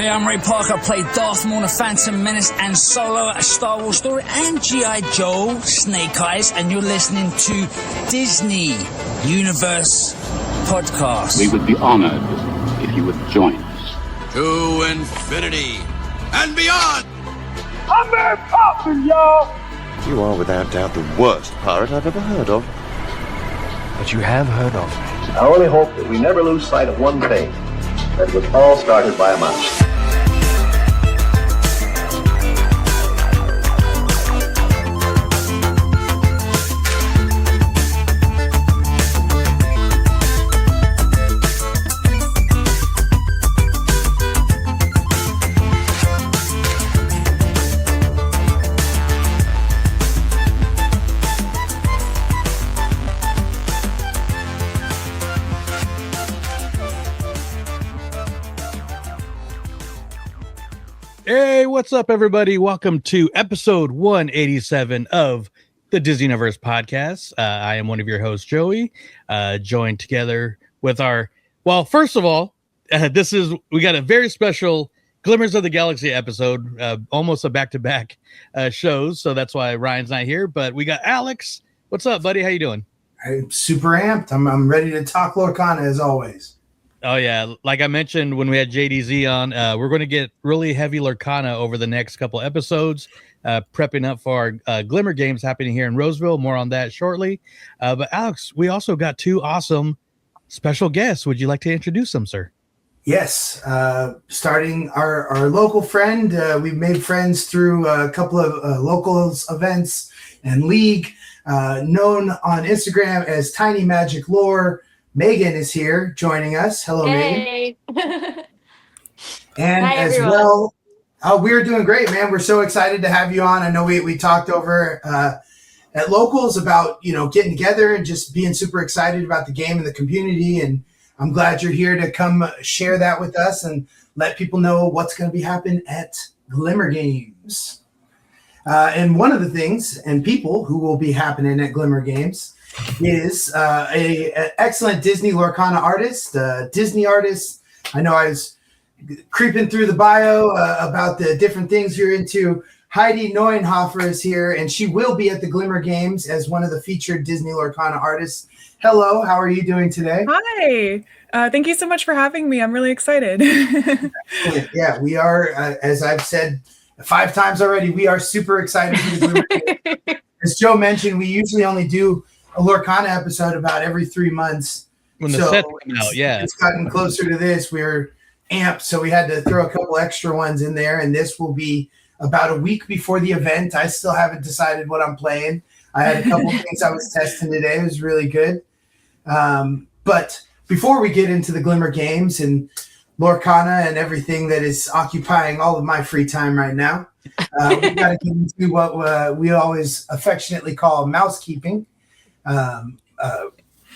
Hey, I'm Ray Parker. I played Darth Maul in The Phantom Menace and Solo, A Star Wars Story, and G.I. Joe, Snake Eyes, and you're listening to Disney Universe Podcast. We would be honored if you would join us. To infinity and beyond! I'm Mary Poppins, y'all! You are without doubt the worst pirate I've ever heard of. But you have heard of me. I only hope that we never lose sight of one thing. That it was all started by a mouse. Hey, what's up, everybody? Welcome to episode 187 of the Disney Universe Podcast. I am one of your hosts, Joey, joined together with first of all, we got a very special Glimmers of the Galaxy episode, almost a back-to-back shows, so that's why Ryan's not here, but we got Alex. What's up, buddy? How you doing? I'm super amped. I'm ready to talk Lorcana as always. Oh, yeah. Like I mentioned when we had JDZ on, we're going to get really heavy Lorcana over the next couple episodes, prepping up for our Glimmer Games happening here in Roseville. More on that shortly. But Alex, we also got two awesome special guests. Would you like to introduce them, sir? Yes. Starting our local friend. We've made friends through a couple of local events and league, known on Instagram as Tiny Magic Lore. Megan is here joining us. Hello, hey. Megan. And Hi, as everyone. well, we're doing great, man. We're so excited to have you on. I know we talked over at Locals about, getting together and just being super excited about the game and the community. And I'm glad you're here to come share that with us and let people know what's going to be happening at Glimmer Games. And one of the things and people who will be happening at Glimmer Games is an excellent Disney Lorcana artist, Disney artist. I know I was creeping through the bio about the different things you're into. Heidi Neunhoffer is here, and she will be at the Glimmer Games as one of the featured Disney Lorcana artists. Hello, how are you doing today? Hi, thank you so much for having me. I'm really excited. Yeah, we are, as I've said 5 times already, we are super excited for the Glimmer Games. As Joe mentioned, we usually only do a Lorcana episode about every 3 months. When the set came out, yeah. It's gotten closer to this. We're amped, so we had to throw a couple extra ones in there, and this will be about a week before the event. I still haven't decided what I'm playing. I had a couple things I was testing today. It was really good. But before we get into the Glimmer Games and Lorcana and everything that is occupying all of my free time right now, we got to get into what we always affectionately call mousekeeping.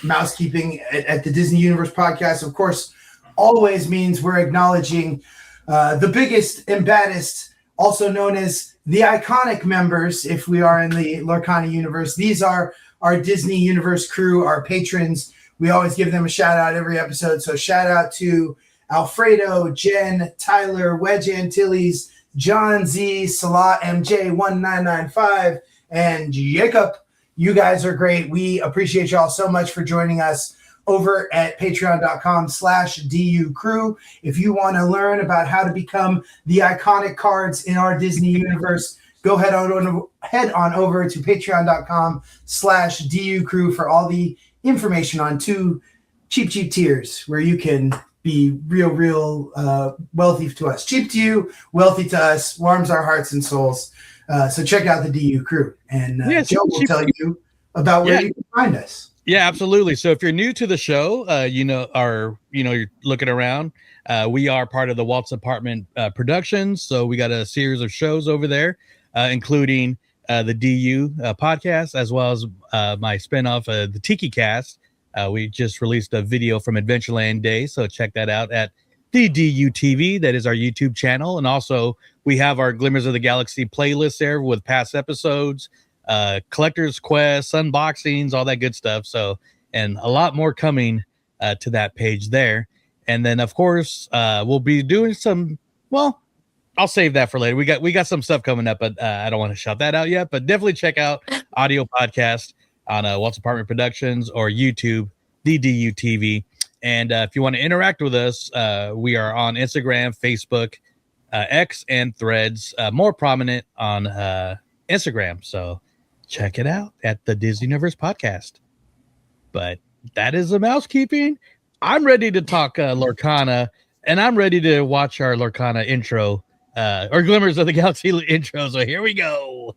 Mousekeeping at the Disney Universe Podcast, of course, always means we're acknowledging the biggest and baddest, also known as the iconic members, if we are in the Lorcana universe. These are our Disney Universe crew, our patrons. We always give them a shout out every episode. So shout out to Alfredo, Jen, Tyler, Wedge Antilles, John Z, Salah MJ1995, and Jacob. You guys are great. We appreciate y'all so much for joining us over at patreon.com/DU crew. If you want to learn about how to become the iconic cards in our Disney universe, go head on over to patreon.com/DU crew for all the information on 2 cheap tiers where you can be real wealthy to us. Cheap to you, wealthy to us, warms our hearts and souls. So check out the DU crew, and Joe will tell you about where you can find us. Yeah, absolutely. So if you're new to the show, you're looking around. We are part of the Waltz Apartment Productions. So we got a series of shows over there, including the DU podcast, as well as my spinoff, the Tiki Cast. We just released a video from Adventureland Day, so check that out at the DU TV. That is our YouTube channel. And also we have our Glimmers of the Galaxy playlist there with past episodes, collector's quests, unboxings, all that good stuff. So, and a lot more coming to that page there. And then, of course, we'll be doing some well, I'll save that for later. We got some stuff coming up, but I don't want to shout that out yet. But definitely check out audio podcast on Walt's Apartment Productions or YouTube, DDU TV. And if you want to interact with us, we are on Instagram, Facebook, X, and Threads. More prominent on Instagram. So check it out at the Disney Universe Podcast. But that is the mousekeeping. I'm ready to talk Lorcana, and I'm ready to watch our Lorcana intro. Or Glimmers of the Galaxy intro. So here we go.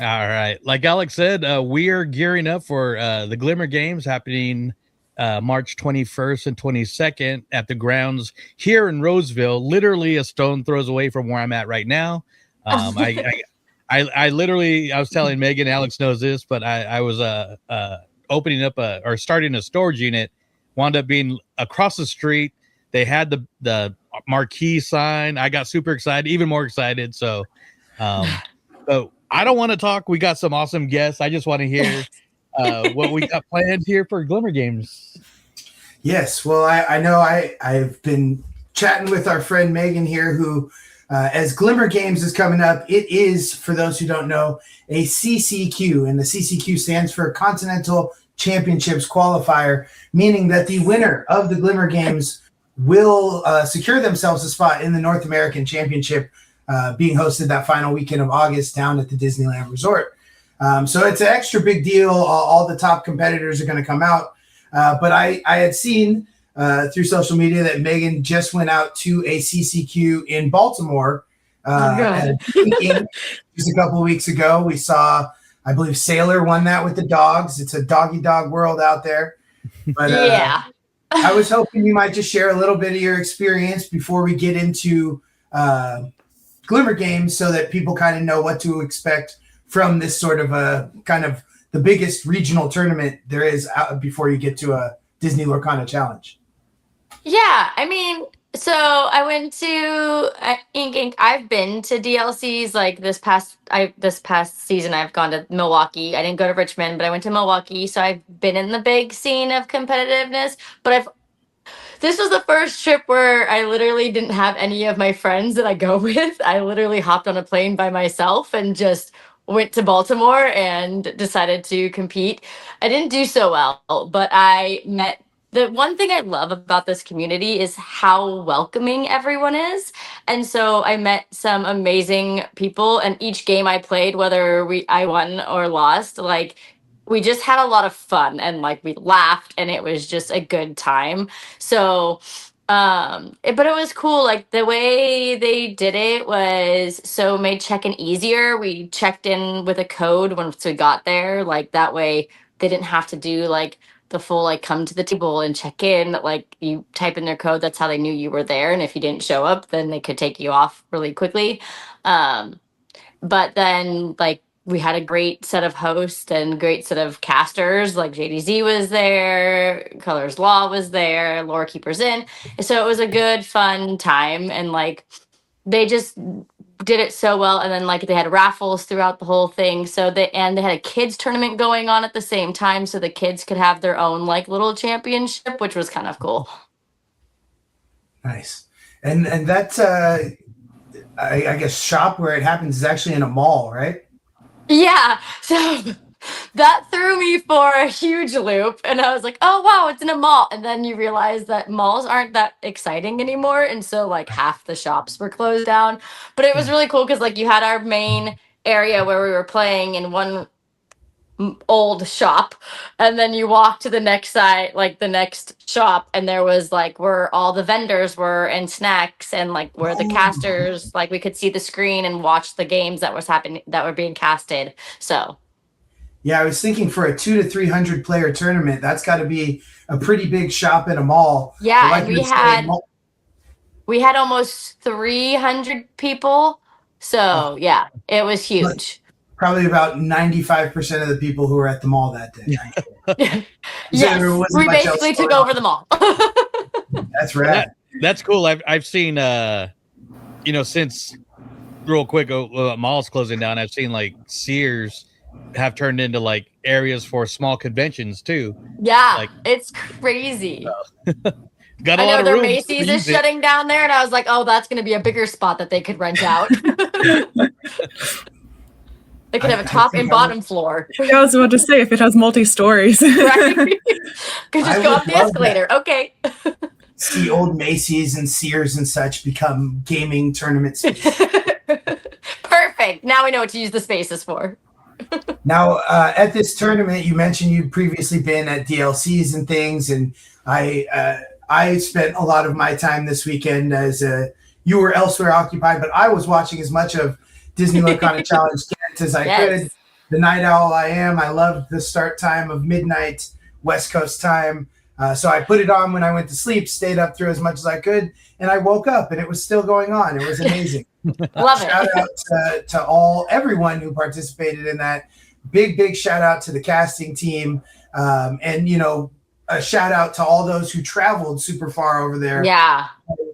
All right. Like Alex said, we are gearing up for the Glimmer Games happening March 21st and 22nd at the grounds here in Roseville, literally a stone throws away from where I'm at right now. I literally, I was telling Megan, Alex knows this, but I was opening up or starting a storage unit, wound up being across the street. They had the marquee sign. I got super excited, even more excited. So I don't want to talk. We got some awesome guests. I just want to hear what we got planned here for Glimmer Games. Yes. Well, I know I've been chatting with our friend Megan here, who as Glimmer Games is coming up, it is, for those who don't know, a CCQ, and the CCQ stands for Continental Championships Qualifier, meaning that the winner of the Glimmer Games will secure themselves a spot in the North American Championship, being hosted that final weekend of August down at the Disneyland Resort. So it's an extra big deal. All the top competitors are going to come out. But I had seen through social media that Megan just went out to a CCQ in Baltimore. Just a couple of weeks ago, we saw, I believe Sailor won that with the dogs. It's a doggy dog world out there. But yeah. I was hoping you might just share a little bit of your experience before we get into Glimmer Games, so that people kind of know what to expect from this sort of a kind of the biggest regional tournament there is before you get to a Disney Lorcana challenge. Yeah, I mean, so I went to Ink Inc. I've been to DLCs like this past season. I've gone to Milwaukee. I didn't go to Richmond, but I went to Milwaukee. So I've been in the big scene of competitiveness. But this was the first trip where I literally didn't have any of my friends that I go with. I literally hopped on a plane by myself and just went to Baltimore and decided to compete. I didn't do so well, but I met. The one thing I love about this community is how welcoming everyone is. And so I met some amazing people, and each game I played, whether I won or lost, like we just had a lot of fun, and like we laughed, and it was just a good time. So but it was cool. Like the way they did it was made check-in easier. We checked in with a code once we got there. Like that way they didn't have to do like the full like come to the table and check in. Like you type in their code, that's how they knew you were there. And if you didn't show up, then they could take you off really quickly. But then like we had a great set of hosts and great set of casters. Like JDZ was there, Colors Law was there, Lore Keepers In. So it was a good, fun time. And like they just did it so well. And then like they had raffles throughout the whole thing. So they had a kids tournament going on at the same time, so the kids could have their own like little championship, which was kind of cool. Nice. And that's I guess shop where it happens is actually in a mall, right? Yeah. So that threw me for a huge loop, and I was like, oh wow, it's in a mall. And then you realize that malls aren't that exciting anymore, and so like half the shops were closed down. But it was really cool because like you had our main area where we were playing in one old shop, and then you walk to the next side, like the next shop, and there was like where all the vendors were and snacks, and like where the casters, like we could see the screen and watch the games that was happening, that were being casted. So yeah, I was thinking for a 200 to 300 player tournament, that's got to be a pretty big shop in a mall. Yeah, like and we had almost 300 people. So yeah, it was huge. Probably about 95% of the people who were at the mall that day. Yes, we basically took over the mall. That's rad. That's cool. I've seen since real quick, malls closing down. I've seen like Sears have turned into like areas for small conventions too. Yeah, Like, it's crazy. got a I lot know of their room. Macy's is shutting down there, and I was like, oh, that's going to be a bigger spot that they could rent out. They could have a top and bottom floor. Yeah, I was about to say, if it has multi-stories. Right? Could just go would up the love escalator. that. Okay. See old Macy's and Sears and such become gaming tournament spaces. Perfect. Now we know what to use the spaces for. Now, at this tournament, you mentioned you'd previously been at DLCs and things, and I spent a lot of my time this weekend as you were elsewhere occupied, but I was watching as much of Disney Lorcana Challenge Ghent as I could. The night owl I am. I loved the start time of midnight West Coast time. So I put it on when I went to sleep, stayed up through as much as I could, and I woke up and it was still going on. It was amazing. Love Shout out to everyone who participated in that. Big shout out to the casting team. And, a shout out to all those who traveled super far over there. Yeah.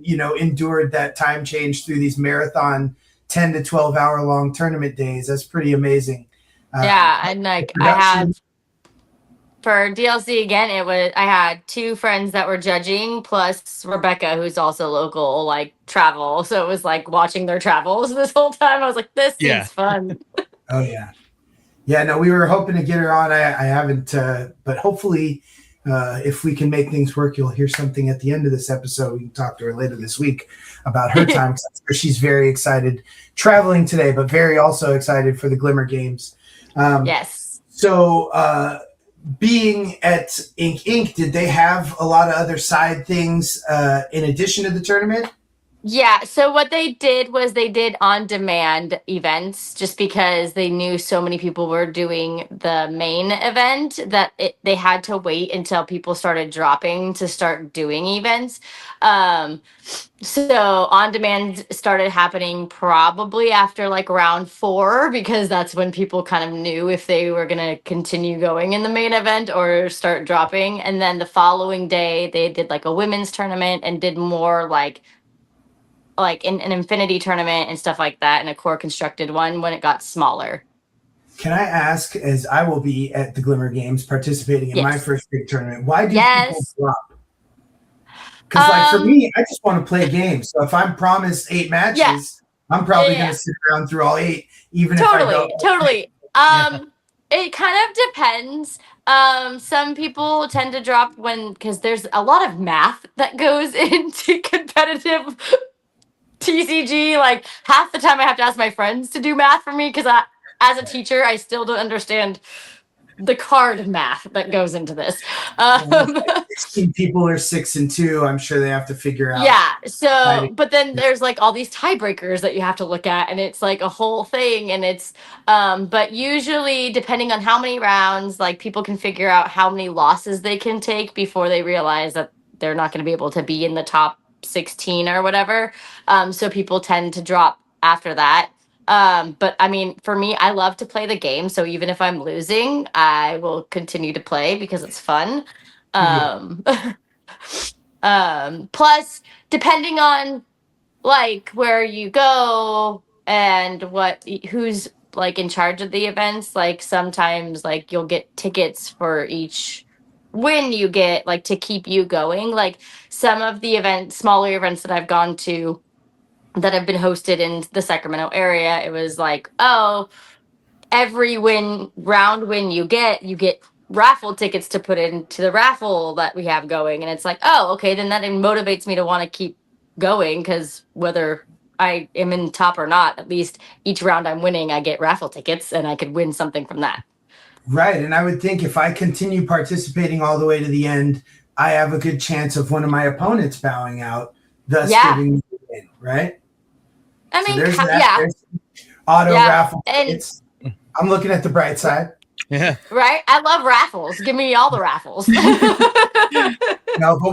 Endured that time change through these marathon 10 to 12 hour long tournament days. That's pretty amazing. Yeah. And like I had for DLC again, I had 2 friends that were judging plus Rebecca, who's also local, like travel. So it was like watching their travels this whole time. I was like, this seems fun. Oh yeah. Yeah, no, we were hoping to get her on. I haven't, but hopefully if we can make things work, you'll hear something at the end of this episode. We can talk to her later this week about her time. She's very excited traveling today, but very also excited for the Glimmer Games. Yes. So being at Ink Inc., did they have a lot of other side things in addition to the tournament? Yeah, so what they did was they did on-demand events just because they knew so many people were doing the main event that they had to wait until people started dropping to start doing events. So on-demand started happening probably after like round 4 because that's when people kind of knew if they were going to continue going in the main event or start dropping. And then the following day, they did like a women's tournament and did more like in an infinity tournament and stuff like that, and a core constructed one when it got smaller. Can I ask, as I will be at the Glimmer Games participating in my first big tournament, why do people drop? Because like for me, I just want to play games. So if I'm promised 8 matches, I'm probably going to sit around through all 8, even if I don't. Totally. It kind of depends. Some people tend to drop because there's a lot of math that goes into competitive TCG. Like half the time I have to ask my friends to do math for me because as a teacher, I still don't understand the card math that goes into this. 16 people are 6 and 2. I'm sure they have to figure out. Yeah. So, but then there's like all these tiebreakers that you have to look at, and it's like a whole thing. And it's, but usually depending on how many rounds, like people can figure out how many losses they can take before they realize that they're not going to be able to be in the top 16 or whatever. So people tend to drop after that. But I mean, for me, I love to play the game. So even if I'm losing, I will continue to play because it's fun. Plus, depending on like where you go and who's like in charge of the events, like sometimes like you'll get tickets for each win you get, like to keep you going. Like some of the smaller events that I've gone to that have been hosted in the Sacramento area, it was like, oh, every round win you get raffle tickets to put into the raffle that we have going. And it's like, oh, okay, then that motivates me to want to keep going because whether I am in top or not, at least each round I'm winning, I get raffle tickets and I could win something from that. Right. And I would think if I continue participating all the way to the end, I have a good chance of one of my opponents bowing out, thus giving me the win, right? I mean, so there's auto raffle tickets. I'm looking at the bright side. Yeah. Right? I love raffles. Give me all the raffles. No, but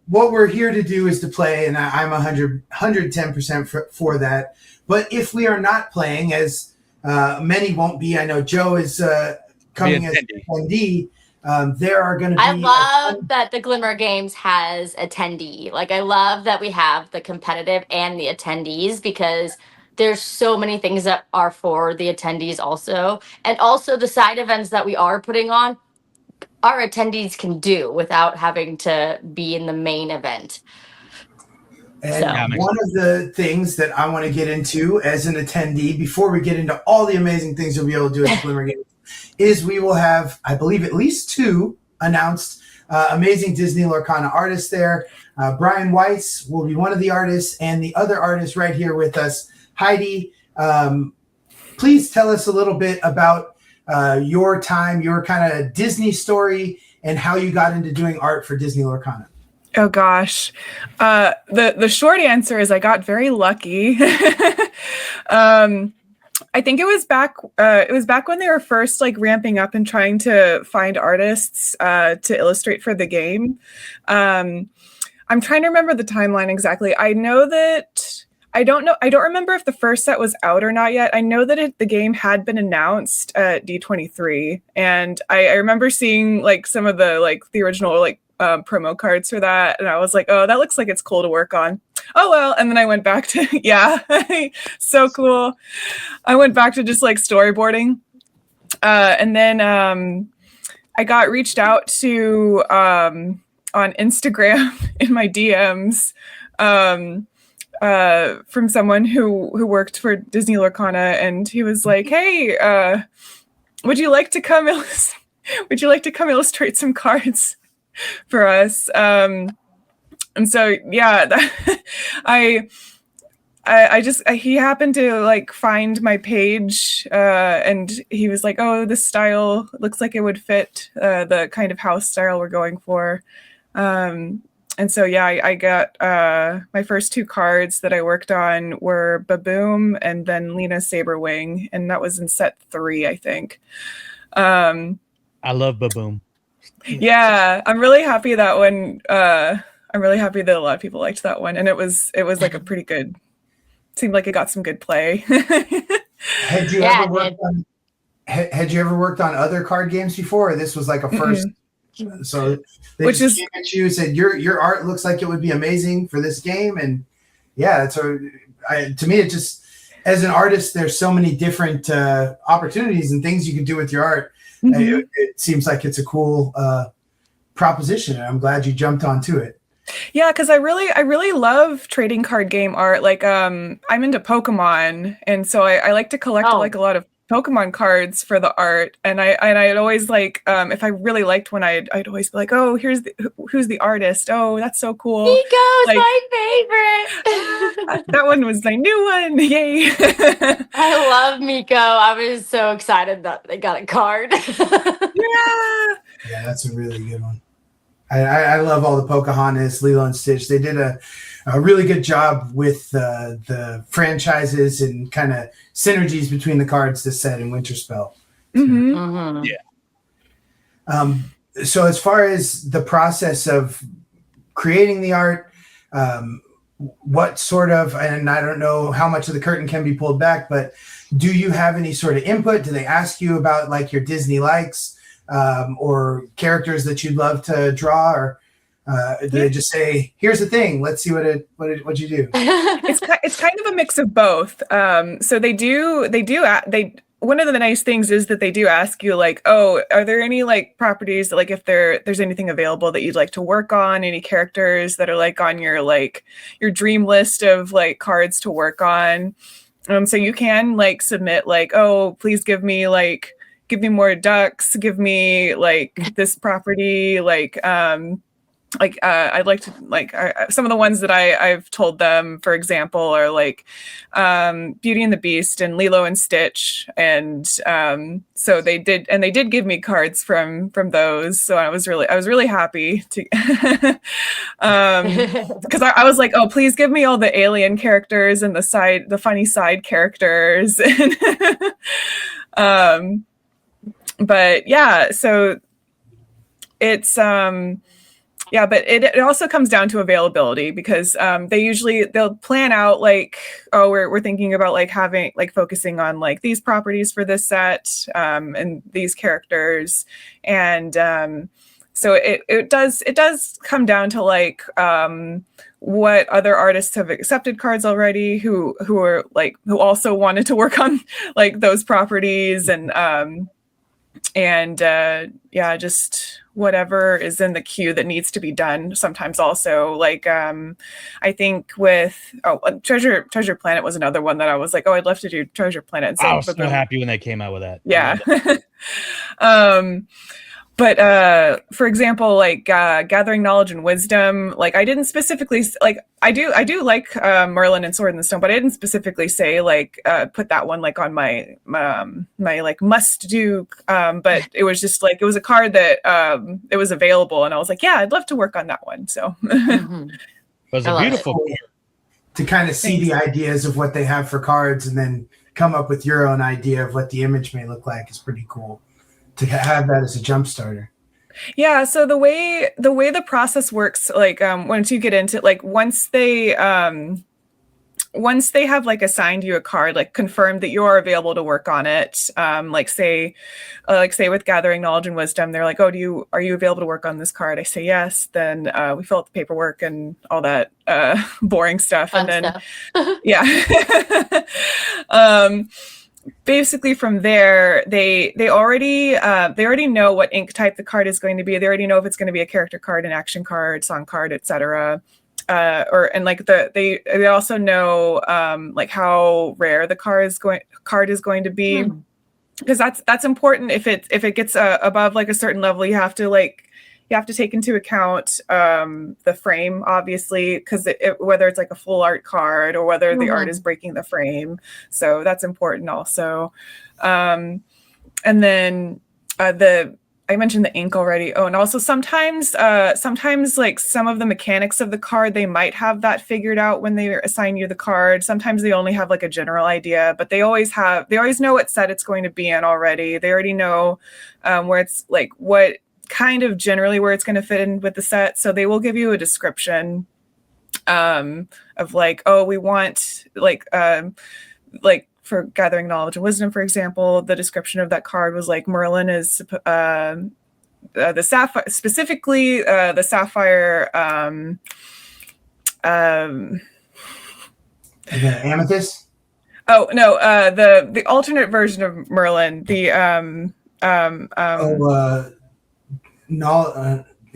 what we're here to do is to play, and I'm 110% for that. But if we are not playing, as many won't be, I know Joe is coming as attendee. There are going to be. I love that the Glimmer Games has attendee. Like, I love that we have the competitive and the attendees because there's so many things that are for the attendees also, and also the side events that we are putting on, our attendees can do without having to be in the main event. And one of the things that I want to get into as an attendee, before we get into all the amazing things you'll be able to do at Glimmer Games, is we will have, I believe, at least 2 announced amazing Disney Lorcana artists there. Brian Weiss will be one of the artists, and the other artist right here with us, Heidi. Please tell us a little bit about your time, your kind of Disney story, and how you got into doing art for Disney Lorcana. Oh gosh. The short answer is I got very lucky. I think it was back when they were first like ramping up and trying to find artists to illustrate for the game. I'm trying to remember the timeline exactly. I don't remember if the first set was out or not yet. I know that the game had been announced at D23, and I remember seeing like some of the original promo cards for that, and I was like, oh, that looks like it's cool to work on. Oh well. And then I went back to so cool. I went back to just like storyboarding, and then I got reached out to on Instagram in my DMs from someone who worked for Disney Lorcana, and he was like, hey, would you like to come illustrate some cards for us? And so he happened to like find my page, and he was like, oh, this style looks like it would fit the kind of house style we're going for. And so I got my first 2 cards that I worked on were Baboom and then Lena Saberwing, and that was in set 3, I think. I love Baboom. Yeah, I'm really happy that one. I'm really happy that a lot of people liked that one, and it was like a pretty good. Seemed like it got some good play. Had you ever worked on other card games before? Or this was like a first. Mm-hmm. So they came at you and said your art looks like it would be amazing for this game, and to me it just, as an artist, there's so many different opportunities and things you can do with your art. Mm-hmm. It seems like it's a cool proposition, and I'm glad you jumped onto it. Yeah, because I really love trading card game art. Like I'm into Pokemon, and so I like to collect like a lot of Pokemon cards for the art. And I'd always like if I really liked one, I'd always be like, oh, who's the artist? Oh, that's so cool. Miko's my favorite. That one was my new one. Yay. I love Miko. I was so excited that they got a card. Yeah, that's a really good one. I love all the Pocahontas, Lilo and Stitch. They did a really good job with the franchises and kind of synergies between the cards this set and Winterspell. Mm-hmm. Mm-hmm. Yeah. So as far as the process of creating the art, what sort of, and I don't know how much of the curtain can be pulled back, but do you have any sort of input? Do they ask you about like your Disney likes? Or characters that you'd love to draw, or do they just say, "Here's the thing, let's see what you do"? It's kind of a mix of both. So they one of the nice things is that they do ask you like, "Oh, are there any like properties that, like if there's anything available that you'd like to work on? Any characters that are like on your dream list of like cards to work on?" So you can like submit like, "Oh, please give me more ducks, give me like this property, I'd like to some of the ones that I've told them, for example, are like Beauty and the Beast and Lilo and Stitch, and so they did give me cards from those, so I was really happy to because I was like, oh, please give me all the alien characters and the funny side characters. But yeah, so it's but it also comes down to availability, because they'll plan out like, oh, we're thinking about like having like focusing on like these properties for this set and these characters, and So it does come down to like what other artists have accepted cards already who are like who also wanted to work on like those properties and just whatever is in the queue that needs to be done. Sometimes also like I think with Treasure Planet was another one that I was like, oh, I'd love to do Treasure Planet. I was so happy when they came out with that. Yeah. But for example, like Gathering Knowledge and Wisdom, like I didn't specifically like I do like Merlin and Sword in the Stone, but I didn't specifically say like put that one like on my my like must do. But it was just like it was a card that it was available, and I was like, yeah, I'd love to work on that one. So it was a beautiful card. To kind of see the ideas of what they have for cards, and then come up with your own idea of what the image may look like is pretty cool. To have that as a jump starter. Yeah, so the way the process works, like once you get into like once they have like assigned you a card, like confirmed that you are available to work on it, like say with Gathering Knowledge and Wisdom, they're like, oh, are you available to work on this card? I say yes. Then we fill out the paperwork and all that boring stuff. Fun and then stuff. Yeah. Basically from there, they already know what ink type the card is going to be. They already know if it's going to be a character card, an action card, song card, etc. They also know like how rare the card is going to be, because that's important. If it gets above like a certain level, you have to take into account the frame, obviously, because whether it's like a full art card or whether the art is breaking the frame. So that's important also. And then I mentioned the ink already. Oh, and also sometimes like some of the mechanics of the card, they might have that figured out when they assign you the card. Sometimes they only have like a general idea, but they always know what set it's going to be in already. They already know where it's like what kind of generally where it's going to fit in with the set. So they will give you a description of like, oh, we want like for Gathering Knowledge and Wisdom, for example, the description of that card was like Merlin is the sapphire, specifically the sapphire the amethyst. Oh no, the alternate version of Merlin, the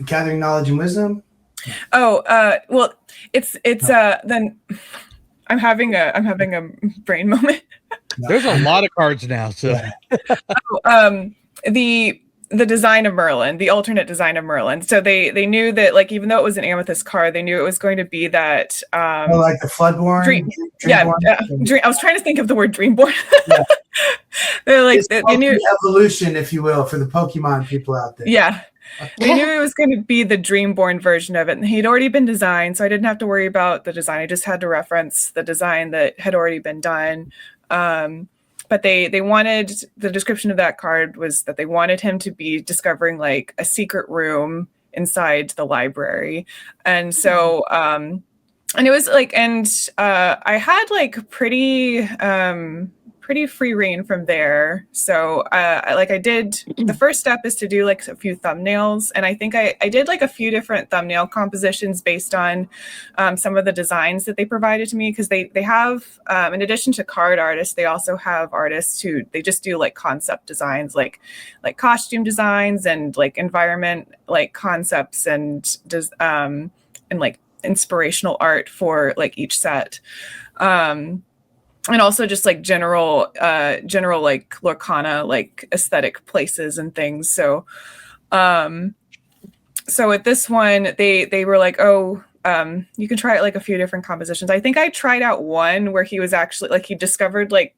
Gathering Knowledge and Wisdom. Well, it's then I'm having a brain moment. There's a lot of cards now, so the design of Merlin, the alternate design of Merlin. So they knew that, like, even though it was an amethyst card, they knew it was going to be that like the Floodborn. Dreamborn? I was trying to think of the word Dreamborn. Yeah. They're like they knew evolution, if you will, for the Pokemon people out there. Yeah. They knew it was going to be the Dreamborn version of it, and he'd already been designed, so I didn't have to worry about the design. I just had to reference the design that had already been done. But they wanted, the description of that card was that they wanted him to be discovering like a secret room inside the library. And so and it was like, and I had like pretty free reign from there. So I did, the first step is to do like a few thumbnails, and I think I did like a few different thumbnail compositions based on some of the designs that they provided to me, because they have in addition to card artists, they also have artists who they just do like concept designs, like costume designs and like environment like concepts and like inspirational art for like each set. And also just like general like Lorcana, like aesthetic places and things. So, so with this one, they were like, oh, you can try it like a few different compositions. I think I tried out one where he was actually like, he discovered it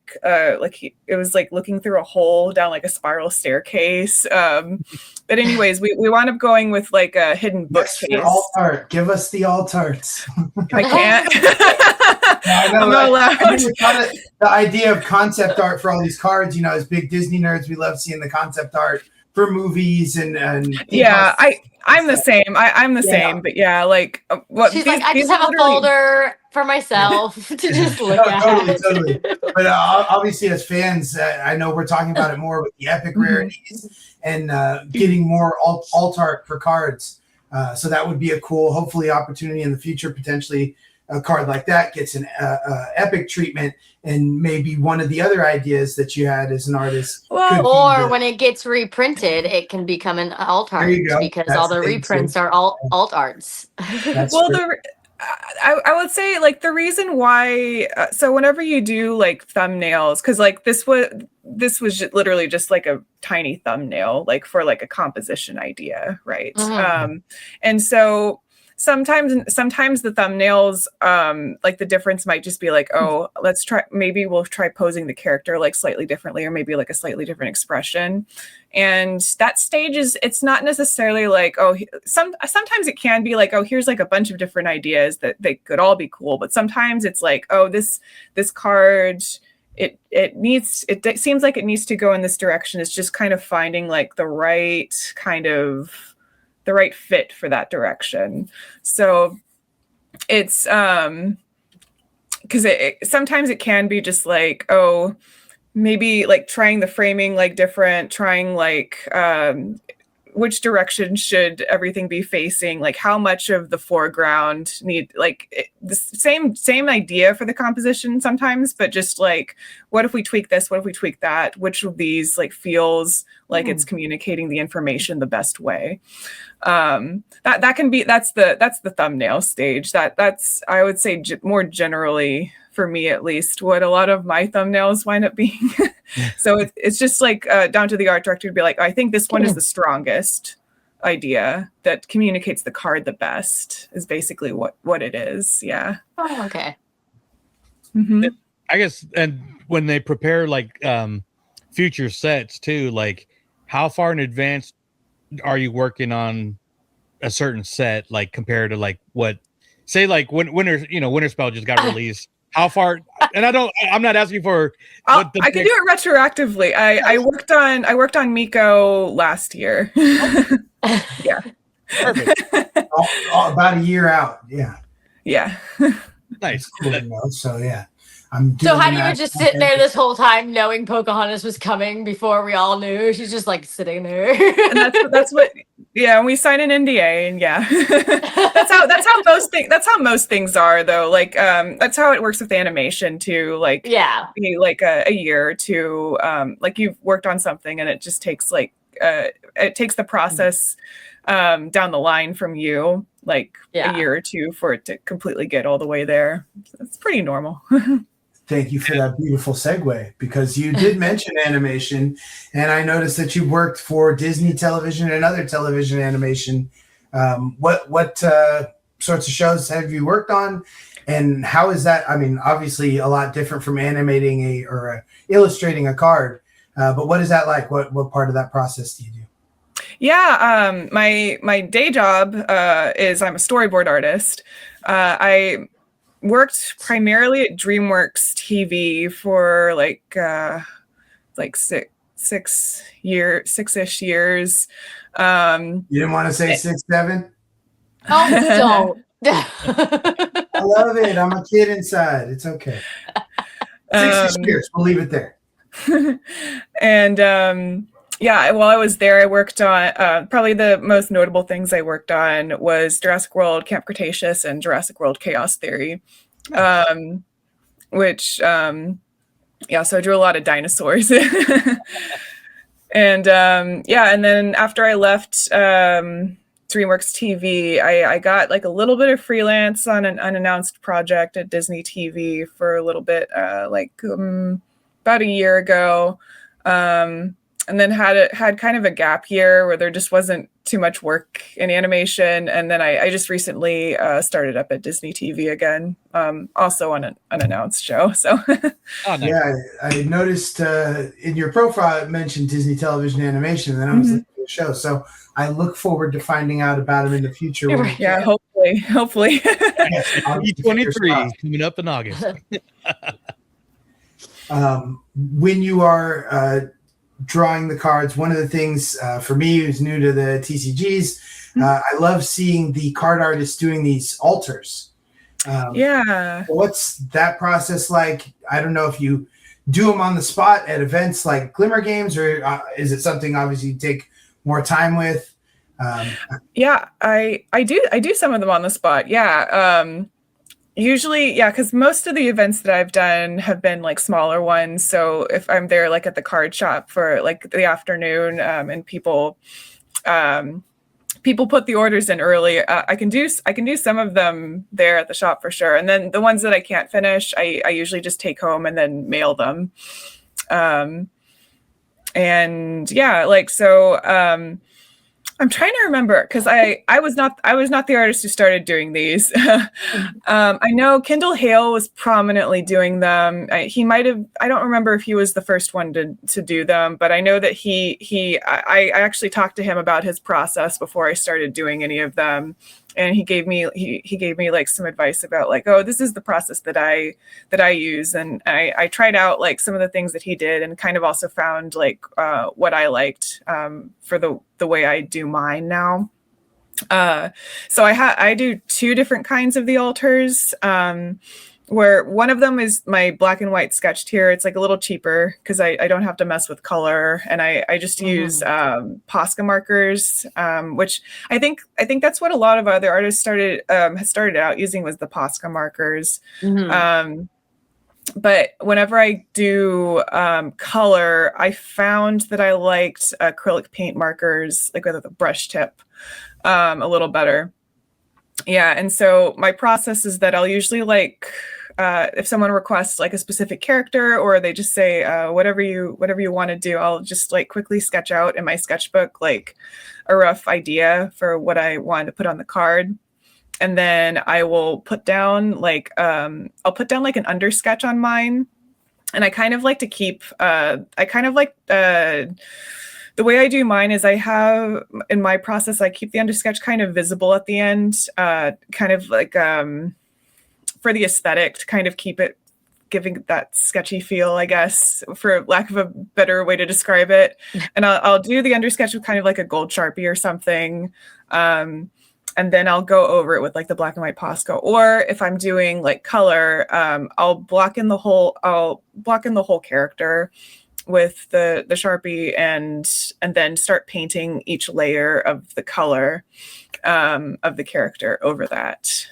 was like looking through a hole down like a spiral staircase. But anyways, we wound up going with like a hidden bookcase. Alt art. Give us the alt arts. I can't. I know, I'm not allowed. The idea of concept art for all these cards, you know, as big Disney nerds, we love seeing the concept art for movies and yeah, I'm the same. I'm the same, but yeah, like what she's like, I just have a folder for myself to just look at. Totally. But obviously, as fans, I know we're talking about it more with the epic rarities and getting more alt art for cards. So that would be a cool, hopefully, opportunity in the future. Potentially, a card like that gets an epic treatment, and maybe one of the other ideas that you had as an artist. Or when it gets reprinted, it can become an alt art because That's all the reprints are alt arts. I would say like the reason why so whenever you do like thumbnails, because like this was literally just like a tiny thumbnail like for like a composition idea, right? And so sometimes the thumbnails like the difference might just be like, oh, maybe we'll try posing the character like slightly differently, or maybe like a slightly different expression. And that stage it's not necessarily like, oh, sometimes it can be like, oh, here's like a bunch of different ideas that they could all be cool, but sometimes it's like, oh, this card it seems like it needs to go in this direction. It's just kind of finding like the right fit for that direction. So it's because sometimes it can be just like, oh, maybe like trying the framing like different, trying like which direction should everything be facing, like how much of the foreground need like the same idea for the composition sometimes, but just like, what if we tweak this, what if we tweak that, which of these like feels like it's communicating the information the best way. That can be, that's the thumbnail stage. That's I would say more generally, for me at least, what a lot of my thumbnails wind up being. So it's just like down to the art director to be like, I think this one is the strongest idea that communicates the card the best, is basically what it is. Yeah. Oh, okay. Mm-hmm. I guess, and when they prepare like future sets too, like how far in advance are you working on a certain set, like compared to like what, say like when Winter Spell just got released, how far? And I'm not asking for I can do it retroactively. I worked on Miko last year. Yeah. Perfect. About a year out. Yeah. Nice. So yeah. So Heidi was just sitting there this whole time knowing Pocahontas was coming before we all knew. She's just like sitting there. And that's what yeah, we sign an NDA, and yeah. that's how most things are though. Like that's how it works with animation too. Like like a year or two. Like you've worked on something and it just takes like it takes the process down the line from you like a year or two for it to completely get all the way there. It's pretty normal. Thank you for that beautiful segue, because you did mention animation, and I noticed that you worked for Disney Television and other television animation. What sorts of shows have you worked on, and how is that? I mean, obviously a lot different from animating or illustrating a card, but what is that like? What part of that process do you do? Yeah, my day job is I'm a storyboard artist. I worked primarily at DreamWorks TV for like 6-ish years. You didn't want to say 6, 7? Oh, don't. I love it. I'm a kid inside. It's okay. 6 years. We'll leave it there. And yeah, while I was there, I worked on probably the most notable things I worked on was Jurassic World Camp Cretaceous and Jurassic World Chaos Theory, which, so I drew a lot of dinosaurs. And and then after I left DreamWorks TV, I got like a little bit of freelance on an unannounced project at Disney TV for a little bit, about a year ago. And then had kind of a gap year where there just wasn't too much work in animation. And then I just recently started up at Disney TV again, also on an unannounced show. So yeah, I noticed in your profile it mentioned Disney Television Animation, and then I was looking at the show. So I look forward to finding out about them in the future. Yeah, hopefully. E23 coming up in August. When you are drawing the cards, one of the things for me who's new to the TCGs, I love seeing the card artists doing these alters. What's that process like? I don't know if you do them on the spot at events like Glimmer Games, or is it something obviously you take more time with? Yeah, I do some of them on the spot. Yeah. Usually, yeah, because most of the events that I've done have been like smaller ones. So if I'm there like at the card shop for like the afternoon, and people put the orders in early, I can do some of them there at the shop for sure. And then the ones that I can't finish, I usually just take home and then mail them. And yeah, like so. I'm trying to remember because I was not the artist who started doing these. I know Kendall Hale was prominently doing them. He might have. I don't remember if he was the first one to do them, but I know that I actually talked to him about his process before I started doing any of them, and he gave me like some advice about like, oh, this is the process that I use, and I tried out like some of the things that he did, and kind of also found like what I liked for the way I do mine now. So I do two different kinds of the altars, where one of them is my black and white sketched here. It's like a little cheaper because I don't have to mess with color, and I just use Posca markers, which I think that's what a lot of other artists has started out using, was the Posca markers. But whenever I do color, I found that I liked acrylic paint markers, like with a brush tip, a little better. Yeah, and so my process is that I'll usually like, if someone requests like a specific character, or they just say whatever you want to do, I'll just like quickly sketch out in my sketchbook like a rough idea for what I want to put on the card. And then I will put down like an undersketch on mine. And I kind of like to keep the way I do mine is I have in my process, I keep the undersketch kind of visible at the end, kind of like for the aesthetic, to kind of keep it giving that sketchy feel, I guess, for lack of a better way to describe it. And I'll do the undersketch with kind of like a gold Sharpie or something. And then I'll go over it with like the black and white Posca. Or if I'm doing like color, I'll block in the whole character with the Sharpie, and then start painting each layer of the color of the character over that.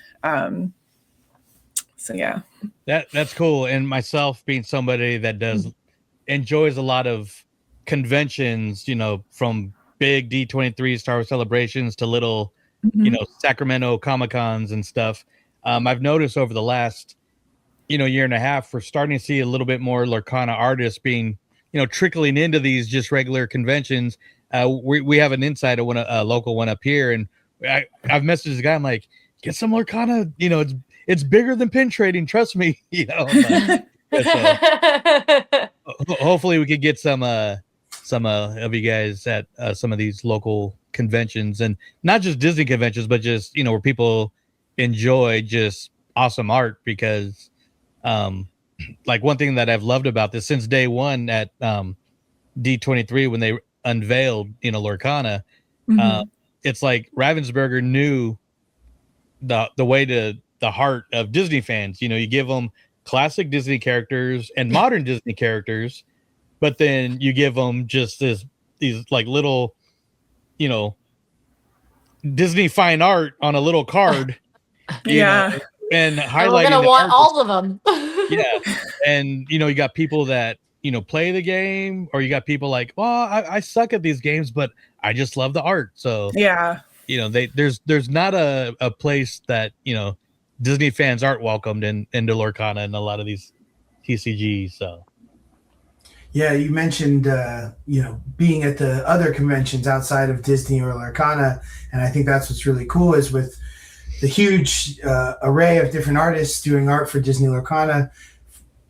So yeah. That's cool. And myself being somebody that enjoys a lot of conventions, from big D23 Star Wars celebrations to little Sacramento Comic-Cons and stuff. I've noticed over the last, year and a half, we're starting to see a little bit more Lorcana artists being, trickling into these just regular conventions. We have an insider one, a local one up here, and I've messaged this guy. I'm like, get some Lorcana. It's bigger than pin trading. Trust me. Hopefully we could get some of you guys at some of these local conventions, and not just Disney conventions, but just where people enjoy just awesome art. Because like one thing that I've loved about this since day one at D23 when they unveiled Lorcana, it's like Ravensburger knew the way to the heart of Disney fans. You give them classic Disney characters and modern Disney characters, but then you give them just these like little Disney fine art on a little card, and highlighting. We're gonna want all of them. Yeah, and you got people that play the game, or you got people like, well, I suck at these games, but I just love the art. So yeah, there's not a place that Disney fans aren't welcomed into Lorcana and a lot of these TCGs. So. Yeah, you mentioned, being at the other conventions outside of Disney or Lorcana, and I think that's what's really cool is with the huge array of different artists doing art for Disney Lorcana,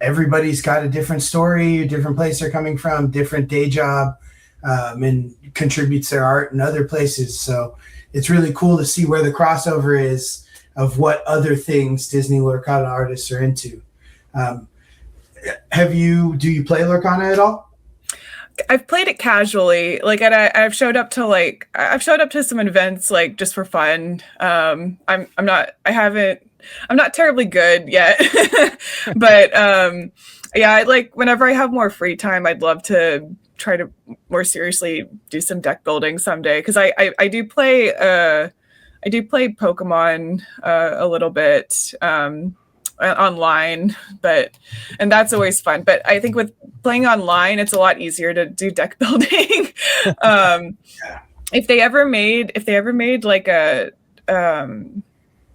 everybody's got a different story, a different place they're coming from, different day job, and contributes their art in other places. So it's really cool to see where the crossover is of what other things Disney Lorcana artists are into. Do you play Lorcana at all? I've played it casually. Like, and I've showed up to some events like just for fun. I'm not terribly good yet, but yeah, whenever I have more free time, I'd love to try to more seriously do some deck building someday, because I do play Pokemon a little bit online, and that's always fun. But I think with playing online, it's a lot easier to do deck building. If they ever made like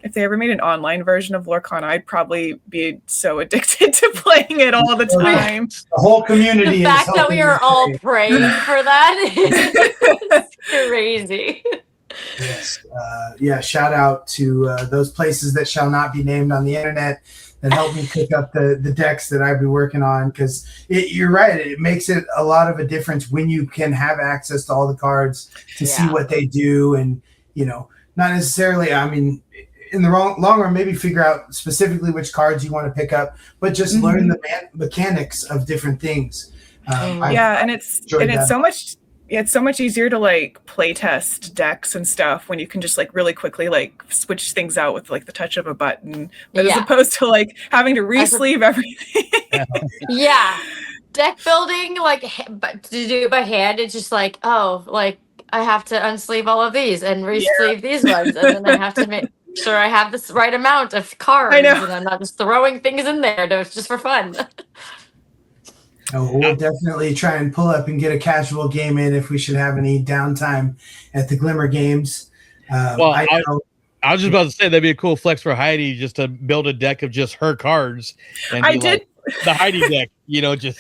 if they ever made an online version of Lorcana, I'd probably be so addicted to playing it all the time. The whole community. The fact that we are all praying for that is crazy. Yes. Yeah. Shout out to those places that shall not be named on the internet that helped me pick up the decks that I've been working on, because you're right. It makes it a lot of a difference when you can have access to all the cards to see what they do, and not necessarily. I mean, in the long run, maybe figure out specifically which cards you want to pick up, but just learn the mechanics of different things. And it's so much easier to like play test decks and stuff when you can just like really quickly like switch things out with like the touch of a button, but as opposed to like having to re-sleeve everything. Deck building, like, but to do it by hand, it's just like, oh, like I have to unsleeve all of these and re-sleeve these ones, and then I have to make sure I have this right amount of cards, and I'm not just throwing things in there just for fun. We'll definitely try and pull up and get a casual game in if we should have any downtime at the Glimmer Games. I was just about to say that'd be a cool flex for Heidi, just to build a deck of just her cards. And I did the Heidi deck, just.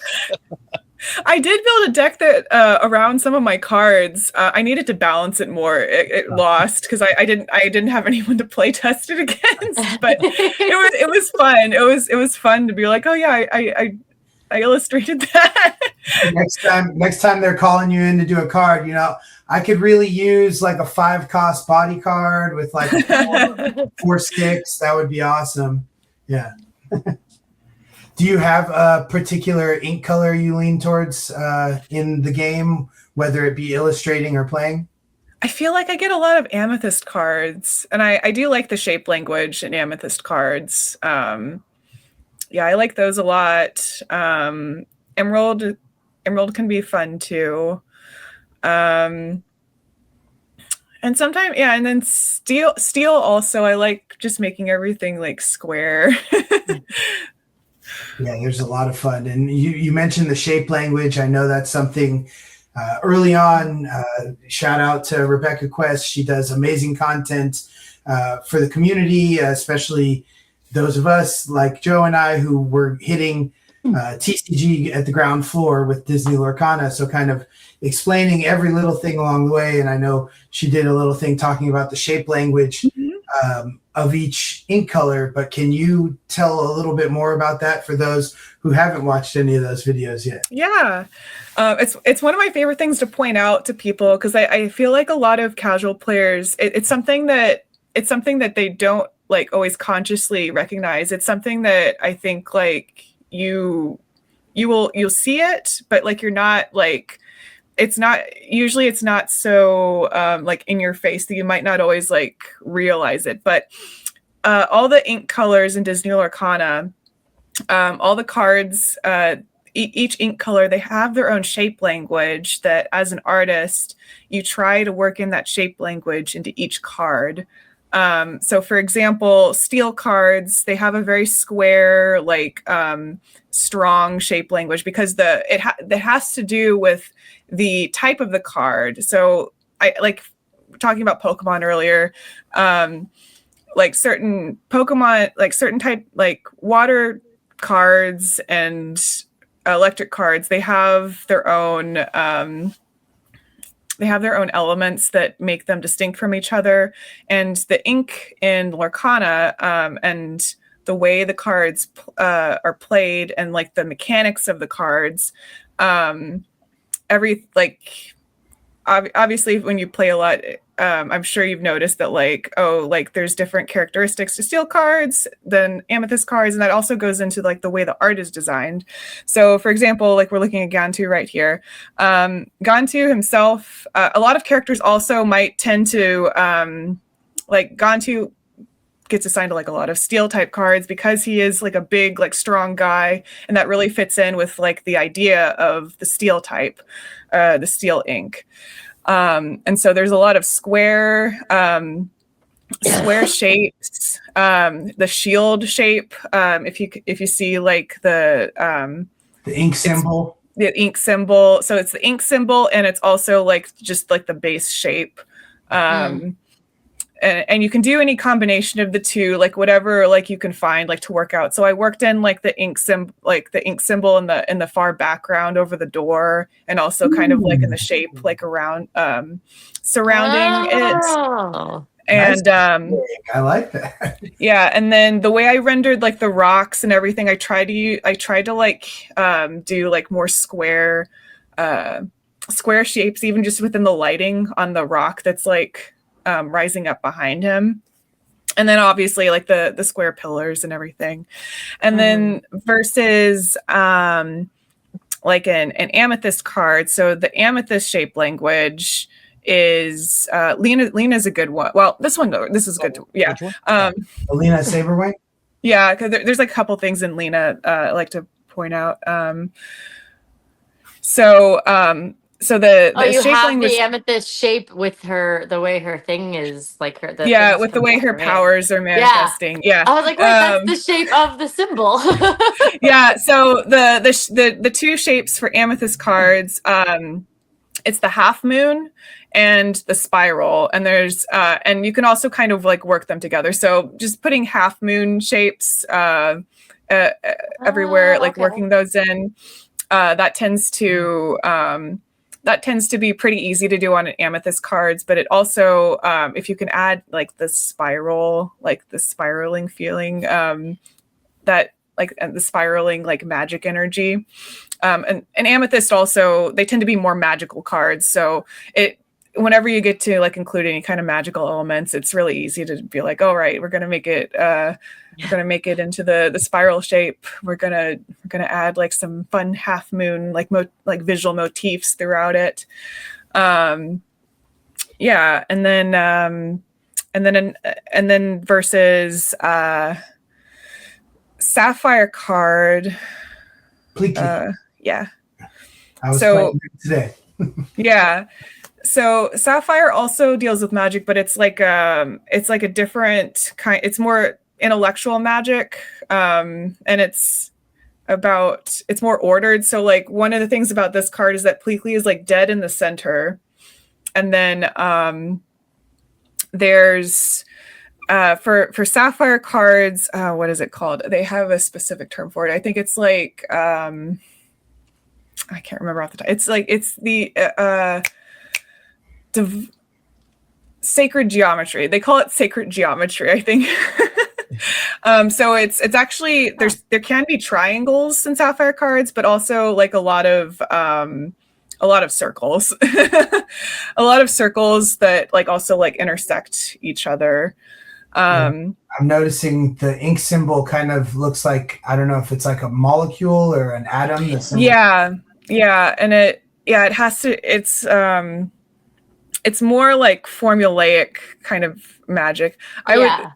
I did build a deck that around some of my cards. I needed to balance it more. It lost because I didn't have anyone to play test it against. But it was fun. It was fun to be like, oh yeah, I illustrated that. Next time they're calling you in to do a card, I could really use like a 5-cost body card with like 4 sticks. That would be awesome. Yeah. Do you have a particular ink color you lean towards in the game, whether it be illustrating or playing? I feel like I get a lot of amethyst cards, and I do like the shape language in amethyst cards. I like those a lot. Emerald can be fun too. And sometimes, and then steel also. I like just making everything like square. Yeah, there's a lot of fun. And you mentioned the shape language. I know that's something early on. Shout out to Rebecca Quest. She does amazing content for the community, especially those of us like Joe and I who were hitting TCG at the ground floor with Disney Lorcana. So kind of explaining every little thing along the way. And I know she did a little thing talking about the shape language of each ink color, but can you tell a little bit more about that for those who haven't watched any of those videos yet? Yeah. It's one of my favorite things to point out to people, because I feel like a lot of casual players, it's something that they don't like always consciously recognize. It's something that I think like you'll see it, but like you're not like, it's not so like in your face that you might not always like realize it. But all the ink colors in Disney Lorcana, all the cards, each ink color, they have their own shape language that as an artist, you try to work in that shape language into each card. So for example, steel cards, they have a very square, like strong shape language, because it has to do with the type of the card. So I like talking about Pokemon earlier, like certain Pokemon, like certain type, like water cards and electric cards, they have their own elements that make them distinct from each other. And the ink in Lorcana and the way the cards are played and like the mechanics of the cards, obviously when you play a lot, I'm sure you've noticed that like there's different characteristics to steel cards than amethyst cards, and that also goes into like the way the art is designed. So for example, like we're looking at Gantu right here. Gantu himself, a lot of characters also might tend to like Gantu gets assigned to like a lot of steel type cards because he is like a big, like strong guy, and that really fits in with like the idea of the steel type, the steel ink. And so there's a lot of square shapes, the shield shape. If you see like the ink symbol. The ink symbol. So it's the ink symbol, and it's also like just like the base shape. And you can do any combination of the two, like whatever like you can find like to work out. So I worked in like the ink symbol in the far background over the door, and also kind of like in the shape like around surrounding it. And I like that. Yeah, and then the way I rendered like the rocks and everything, I tried to like do like more square shapes, even just within the lighting on the rock that's like rising up behind him. And then obviously like the square pillars and everything. And then versus like an amethyst card. So the amethyst shape language is Lena's a good one. Well, this is good too. Yeah. Lena Saberwhite? Yeah, because there's like a couple things in Lena I like to point out. So the you shape have language, the amethyst shape with her, the way her thing is like her. With the way her powers are manifesting. Yeah. I was like, wait, that's the shape of the symbol. Yeah. So the two shapes for amethyst cards, it's the half moon and the spiral, and there's and you can also kind of like work them together. So just putting half moon shapes everywhere, like working those in, that tends to be pretty easy to do on an amethyst cards. But it also, if you can add like the spiral, like the spiraling feeling, that like the spiraling like magic energy, and amethyst also, they tend to be more magical cards. So whenever you get to like include any kind of magical elements, it's really easy to be like, oh right, we're gonna make it into the spiral shape. We're gonna add like some fun half moon like visual motifs throughout it. And then versus sapphire card. Yeah. I was playing today. Yeah. So sapphire also deals with magic, but it's like a different kind. It's more intellectual magic, and it's more ordered. So like one of the things about this card is that Pleakley is like dead in the center, and then there's for sapphire cards, what is it called? They have a specific term for it. I think it's like I can't remember off the top. It's the sacred geometry. They call it sacred geometry, I think. So it's actually there can be triangles in sapphire cards, but also like a lot of circles, a lot of circles that like also like intersect each other. I'm noticing the ink symbol kind of looks like, I don't know if it's like a molecule or an atom. Yeah, and it has to. It's more like formulaic kind of magic.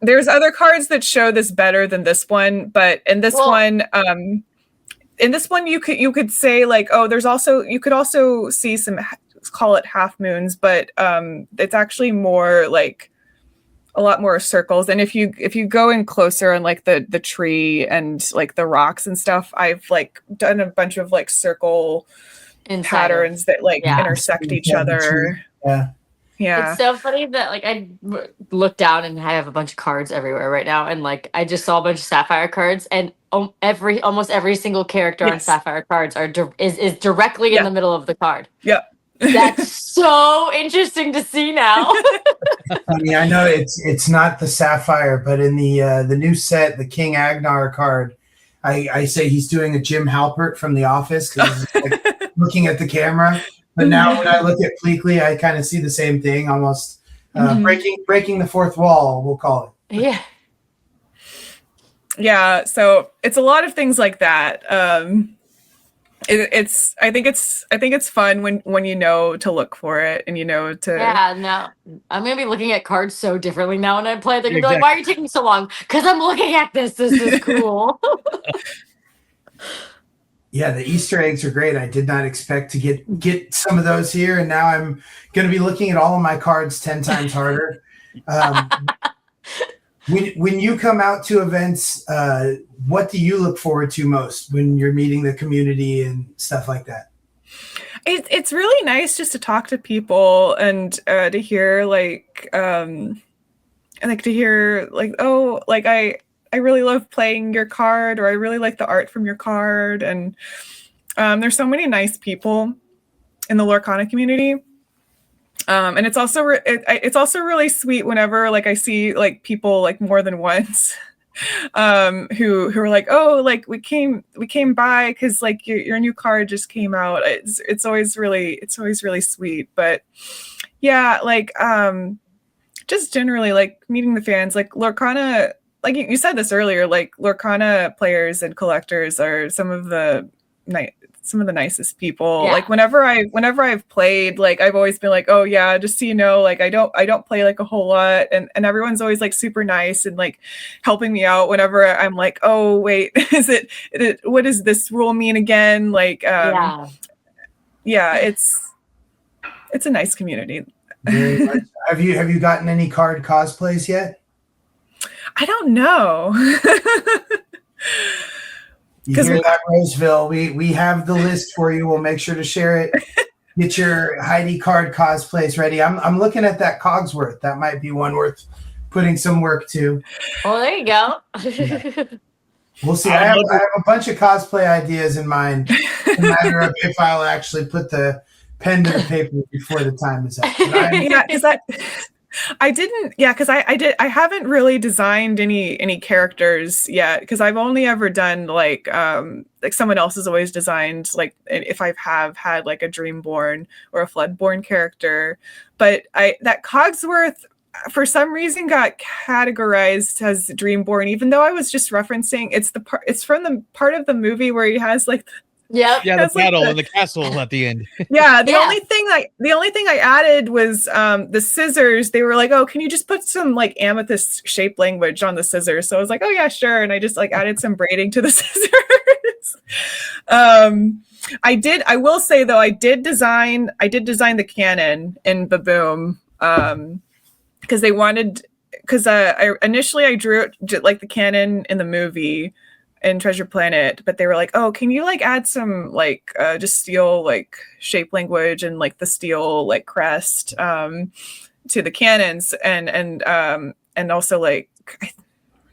There's other cards that show this better than this one, but in this one you could say like, oh, you could also see some, call it half moons, but it's actually more like a lot more circles. And if you go in closer on like the tree and like the rocks and stuff, I've like done a bunch of like circle patterns that like intersect each other. Yeah. It's so funny that like I look down and I have a bunch of cards everywhere right now, and like I just saw a bunch of sapphire cards, and almost every single character on sapphire cards is directly in the middle of the card. Yeah. That's so interesting to see now. I mean, I know it's not the sapphire, but in the new set, the King Agnar card, I say he's doing a Jim Halpert from The Office because he's like looking at the camera. But now when I look at Pleakley, I kind of see the same thing, almost breaking the fourth wall, we'll call it. Yeah. Yeah, so it's a lot of things like that. I think it's fun when you know to look for it and you know to. Yeah, no, I'm gonna be looking at cards so differently now when I play. They're gonna be like, "Why are you taking so long?" Because I'm looking at this. This is cool. Yeah, the Easter eggs are great. I did not expect to get some of those here, and now I'm going to be looking at all of my cards 10 times harder. When you come out to events, what do you look forward to most when you're meeting the community and stuff like that? It's really nice just to talk to people and to hear I really love playing your card, or I really like the art from your card. And there's so many nice people in the Lorcana community. And it's also really sweet whenever I see people more than once who are like, oh, we came by because your new card just came out. It's always really sweet. But yeah, just generally meeting the fans, Lorcana. Like you said this earlier, Lorcana players and collectors are some of the nicest people. Yeah. Whenever I've played, I've always been like, oh yeah, just so you know, I don't play a whole lot, and everyone's always super nice and helping me out whenever I'm like, oh wait, what does this rule mean again? Yeah, it's a nice community. Very much. Have you gotten any card cosplays yet? I don't know. You hear that, Roseville? We have the list for you. We'll make sure to share it. Get your Heidi card cosplays ready. I'm looking at that Cogsworth. That might be one worth putting some work to. Well, there you go. Yeah. We'll see. I have a bunch of cosplay ideas in mind. It's a matter of if I'll actually put the pen to the paper before the time is up. I haven't really designed any characters yet, because I've only ever done someone else has always designed if I have had a Dreamborn or a Floodborn character. But that Cogsworth for some reason got categorized as Dreamborn, even though I was just referencing it's from the part of the movie where he has Yep. Yeah, the battle in the castle at the end. Yeah, the only thing I added was the scissors. They were like, "Oh, can you just put some amethyst shaped language on the scissors?" So I was like, "Oh yeah, sure." And I just added some braiding to the scissors. I will say though, I did design the cannon in Baboom because I initially drew it the cannon in the movie in Treasure Planet, but they were like, oh, can you add some just steel shape language and the steel crest to the cannons and also I'm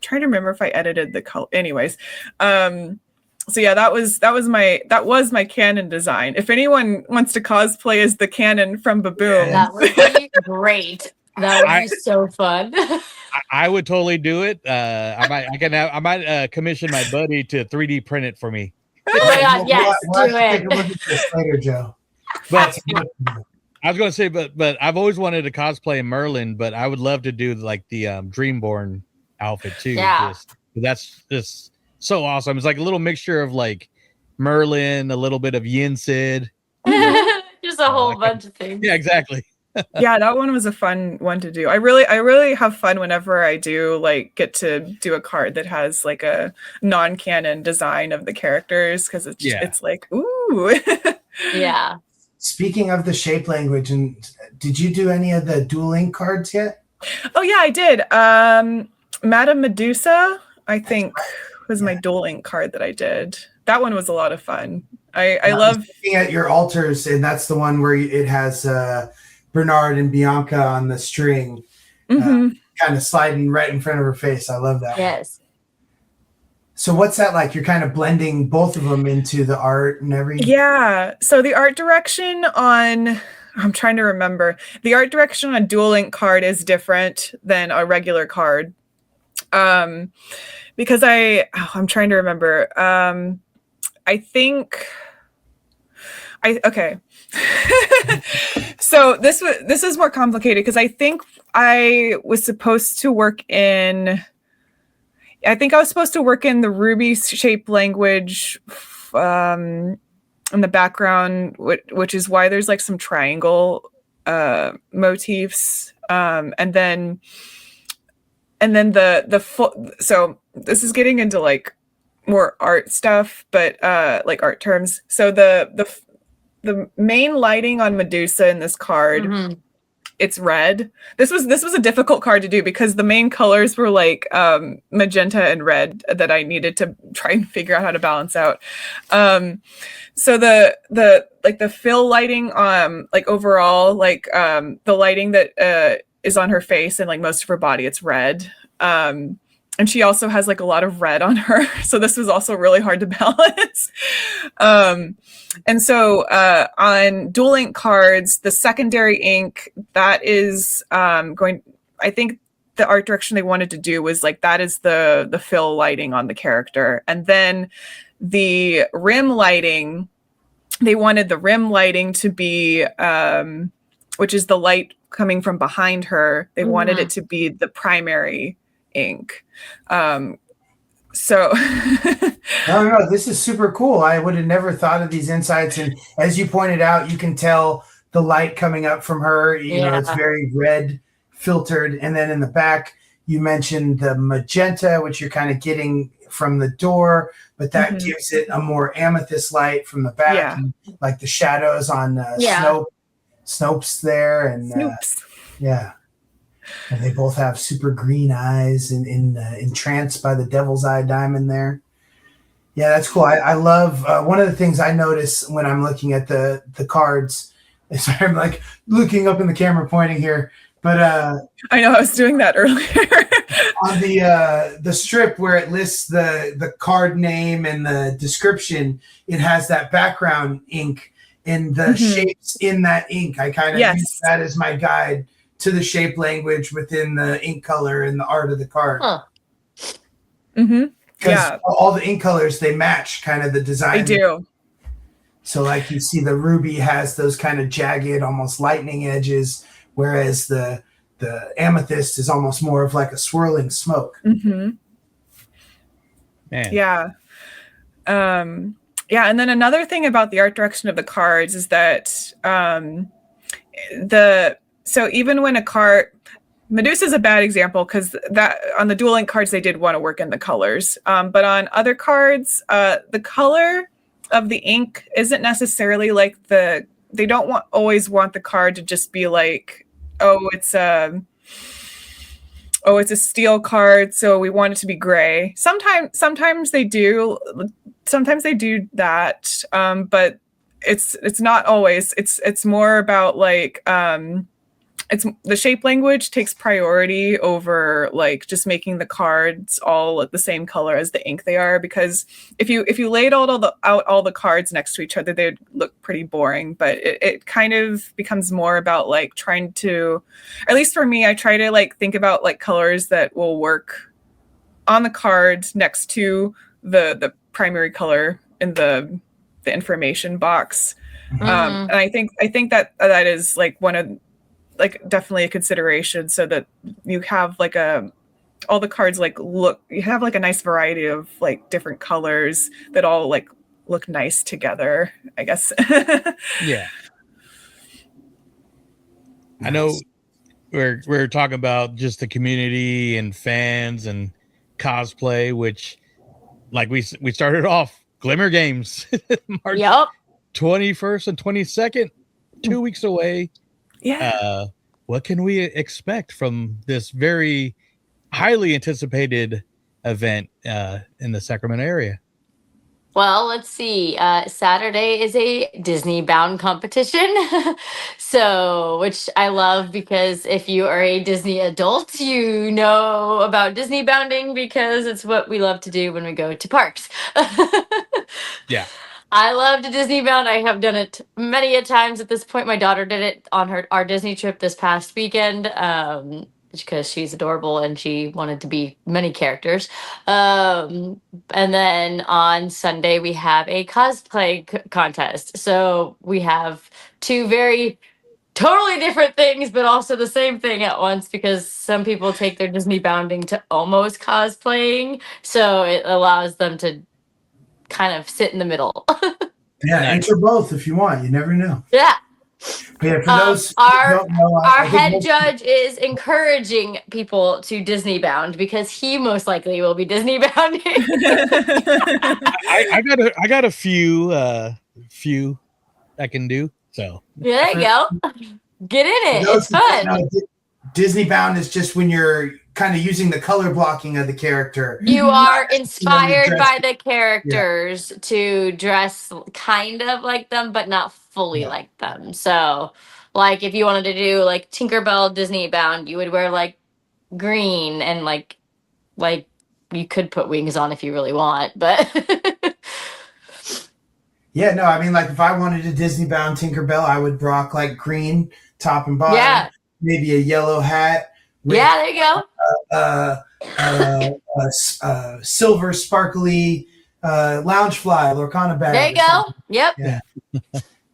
trying to remember if I edited the color. Anyways, so yeah, that was my cannon design. If anyone wants to cosplay as the cannon from Baboom, that would be great. That would be so fun. I would totally do it. I might commission my buddy to 3D print it for me. Oh my god, yes, we'll do take a look it. at this later, Joe. But I was going to say, but I've always wanted to cosplay Merlin, but I would love to do the Dreamborn outfit too. Yeah. That's just so awesome. It's a little mixture of Merlin, a little bit of Yin Sid. Just a whole bunch of things. Yeah, exactly. Yeah, that one was a fun one to do. I really have fun whenever I do get to do a card that has a non-canon design of the characters, because it's ooh. Yeah. Speaking of the shape language, and did you do any of the Duel Link cards yet? Oh yeah, I did. Madame Medusa, I think, was my Duel Link card that I did. That one was a lot of fun. I love looking at your altars, and that's the one where it has Bernard and Bianca on the string, kind of sliding right in front of her face. I love that. Yes. One. So what's that like? You're kind of blending both of them into the art and everything. Yeah. So the art direction I'm trying to remember. The art direction on a Duel Link card is different than a regular card. Because I'm trying to remember. Okay. So this is more complicated because I think I was supposed to work in the Ruby shape language in the background, which is why there's like some triangle motifs, and then so this is getting into like more art stuff, but like art terms. So the main lighting on Medusa in this card, it's red. This was a difficult card to do because the main colors were like magenta and red that I needed to try and figure out how to balance out. So the fill lighting, like overall, like the lighting that is on her face and like most of her body, it's red. And she also has like a lot of red on her. So this was also really hard to balance. And so on Duel Ink cards, the secondary ink, that is I think the art direction they wanted to do was like, that is the fill lighting on the character. And then the rim lighting, they wanted the rim lighting to be, which is the light coming from behind her. They wanted it to be the primary ink. So no, this is super cool. I would have never thought of these insights. And as you pointed out, you can tell the light coming up from her, you know, it's very red filtered. And then in the back, you mentioned the magenta, which you're kind of getting from the door, but that gives it a more amethyst light from the back, and like the shadows on Snopes there. And and they both have super green eyes and entranced by the devil's eye diamond there. Yeah, that's cool. I love one of the things I notice when I'm looking at the cards. Sorry, I'm like looking up in the camera, pointing here. But I know I was doing that earlier. On the strip where it lists the card name and the description, it has that background ink and the shapes in that ink. I kind of use that as my guide to the shape language within the ink color and the art of the card. Because all the ink colors, they match kind of the design. They do. So like you see the ruby has those kind of jagged, almost lightning edges, whereas the amethyst is almost more of like a swirling smoke. Man. Yeah. And then another thing about the art direction of the cards is that so even when a card, Medusa's a bad example because that on the Duel Ink cards they did want to work in the colors, but on other cards, the color of the ink isn't necessarily like they don't always want the card to just be like, it's a steel card, so we want it to be gray. Sometimes they do that, but it's not always. It's more about like it's the shape language takes priority over like just making the cards all the same color as the ink they are, because if you laid out all the cards next to each other, they'd look pretty boring. But it kind of becomes more about like trying to, at least for me, I try to like think about like colors that will work on the card next to the primary color in the information box. And I think that is like one of like definitely a consideration, so that you have like all the cards like you have like a nice variety of like different colors that all like look nice together, I guess. Yeah. I know we're talking about just the community and fans and cosplay, which like we started off Glimmer Games March 21st and 22nd, 2 weeks away. Yeah. What can we expect from this very highly anticipated event in the Sacramento area? Well, let's see. Saturday is a Disney bound competition. Which I love, because if you are a Disney adult, you know about Disney bounding because it's what we love to do when we go to parks. Yeah. I love to Disney bound. I have done it many a times at this point. My daughter did it on our Disney trip this past weekend because she's adorable and she wanted to be many characters. And then on Sunday, we have a cosplay contest. So we have two very totally different things, but also the same thing at once, because some people take their Disney bounding to almost cosplaying. So it allows them to kind of sit in the middle. Yeah, enter both if you want. You never know. Yeah. But yeah, for those who Our don't know, our I think head most- judge is encouraging people to Disney bound because he most likely will be Disney bounding. I got a few I can do. So There you go. Get in for it. those It's who don't fun. know, Disney bound is just when you're kind of using the color blocking of the character. You are Not inspired dressed- by the characters to dress kind of like them, but not fully like them. So, like, if you wanted to do like Tinkerbell Disney bound, you would wear like green and like you could put wings on if you really want, but Yeah, no, I mean, like if I wanted a Disney bound Tinkerbell, I would rock like green top and bottom, yeah, maybe a yellow hat. With, yeah, there you go. Silver sparkly Loungefly Lorcana bag. There you go. Yep. Yeah.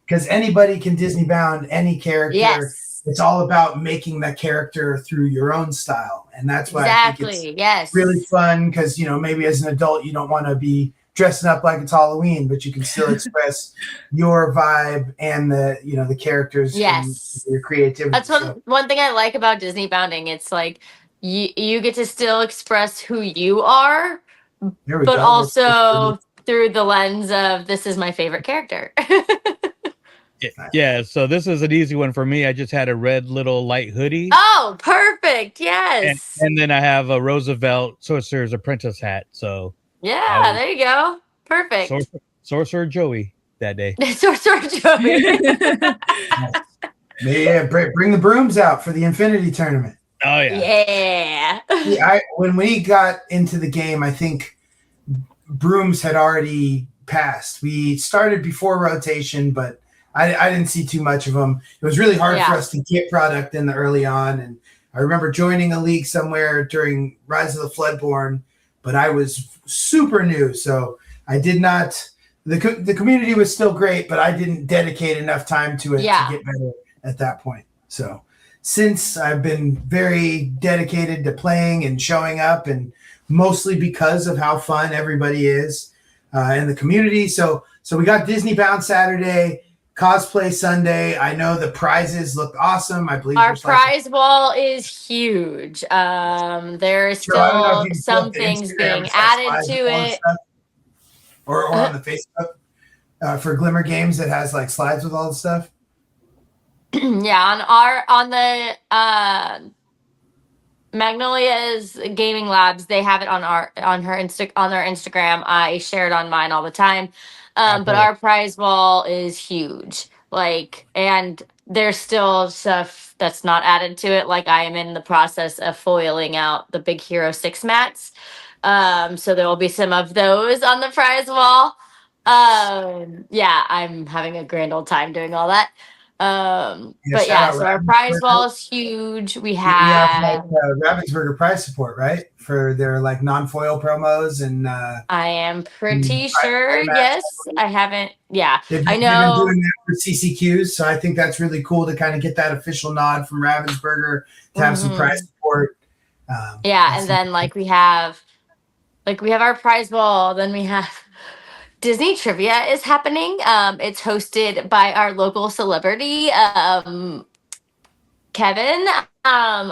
Because anybody can Disney bound any character. Yes. It's all about making that character through your own style. And that's why I think Exactly. it's Yes. really fun because, maybe as an adult, you don't want to be dressing up like it's Halloween, but you can still express your vibe and the characters. Yes. And your creativity. That's one thing I like about Disney bounding. It's like you get to still express who you are, but also through the lens of this is my favorite character. Yeah, so this is an easy one for me. I just had a red little light hoodie. Oh, perfect. Yes. And then I have a Roosevelt Sorcerer's Apprentice hat. So yeah, there you go. Perfect. Sorcerer Joey that day. Sorcerer Joey. Yeah, bring the brooms out for the Infinity Tournament. Oh yeah. When we got into the game, I think brooms had already passed. We started before rotation, but I didn't see too much of them. It was really hard for us to get product in the early on. And I remember joining a league somewhere during Rise of the Floodborn, but I was super new. So I did not, the community was still great, but I didn't dedicate enough time to it to get better at that point. So since I've been very dedicated to playing and showing up, and mostly because of how fun everybody is in the community. So we got Disney Bound Saturday, Cosplay Sunday. I know the prizes look awesome. I believe our prize wall is huge. There are still some things being added to it. Or on the Facebook for Glimmer Games that has like slides with all the stuff. Yeah, on the Magnolia's Gaming Labs, they have it on their Instagram. I share it on mine all the time. But our prize wall is huge. And there's still stuff that's not added to it. Like I am in the process of foiling out the Big Hero 6 mats. So there will be some of those on the prize wall. Yeah, I'm having a grand old time doing all that. But yeah, so our prize wall is huge. We have Ravensburger prize support, right? For their like non-foil promos and I am pretty sure, yes. I haven't, I know. They've been doing that for CCQs, so I think that's really cool to kind of get that official nod from Ravensburger to have some prize support. And then we have our prize wall, then we have Disney Trivia is happening. It's hosted by our local celebrity, Kevin,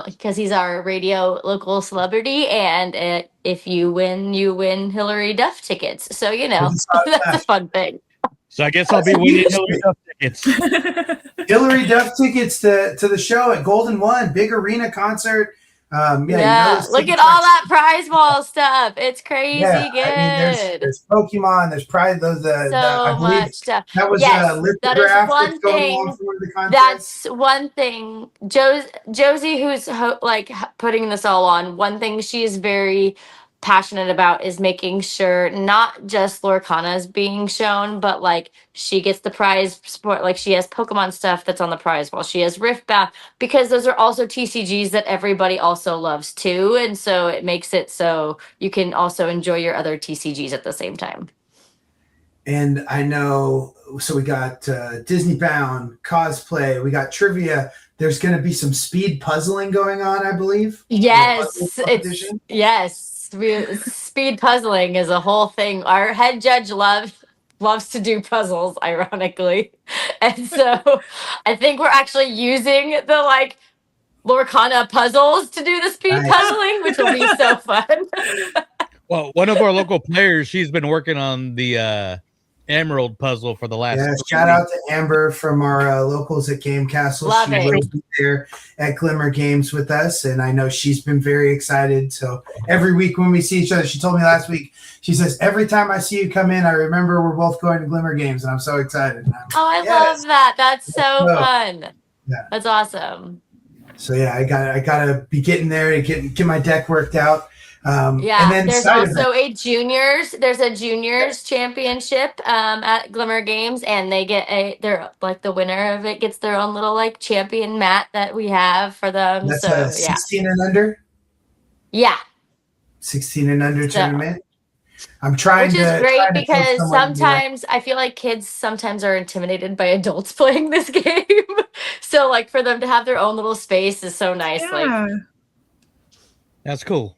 because he's our radio local celebrity. And if you win Hillary Duff tickets. So, that's a fun thing. So I guess I'll be winning Hillary Duff tickets. Hillary Duff tickets to the show at Golden One, big arena concert. Look at all that prize wall stuff. It's crazy good. I mean, there's Pokemon. There's probably so much stuff. That was that is one thing. That's one thing. Josie, who's putting this all on. One thing she is very passionate about is making sure not just Lorcana is being shown, but she gets the prize sport. She has Pokemon stuff that's on the prize wall. She has Riftbound, because those are also TCGs that everybody also loves too. And so it makes it so you can also enjoy your other TCGs at the same time. And I know, so we got Disney Bound, cosplay, we got trivia. There's going to be some speed puzzling going on, I believe. Yes, speed puzzling is a whole thing. Our head judge loves loves to do puzzles, ironically. And so I think we're actually using the like Lorcana puzzles to do the speed puzzling, which will be so fun. Well, one of our local players, she's been working on the Emerald puzzle for the last. Yeah, shout out to Amber from our locals at Game Castle. Love She it. will be there at Glimmer Games with us, and I know she's been very excited. So every week when we see each other, she told me last week, she says, every time I see you come in, I remember we're both going to Glimmer Games, and I'm so excited. I love that. That's so fun. Yeah. That's awesome. So yeah, I gotta be getting there to get my deck worked out. Yeah, and then there's also there's a juniors championship at Glimmer Games, and they're like the winner of it gets their own little like champion mat that we have for them. That's so a 16 and under. Yeah, 16 and under tournament. I'm trying which to, is great because sometimes I feel like kids sometimes are intimidated by adults playing this game. So like for them to have their own little space is so nice. Yeah. Like That's cool.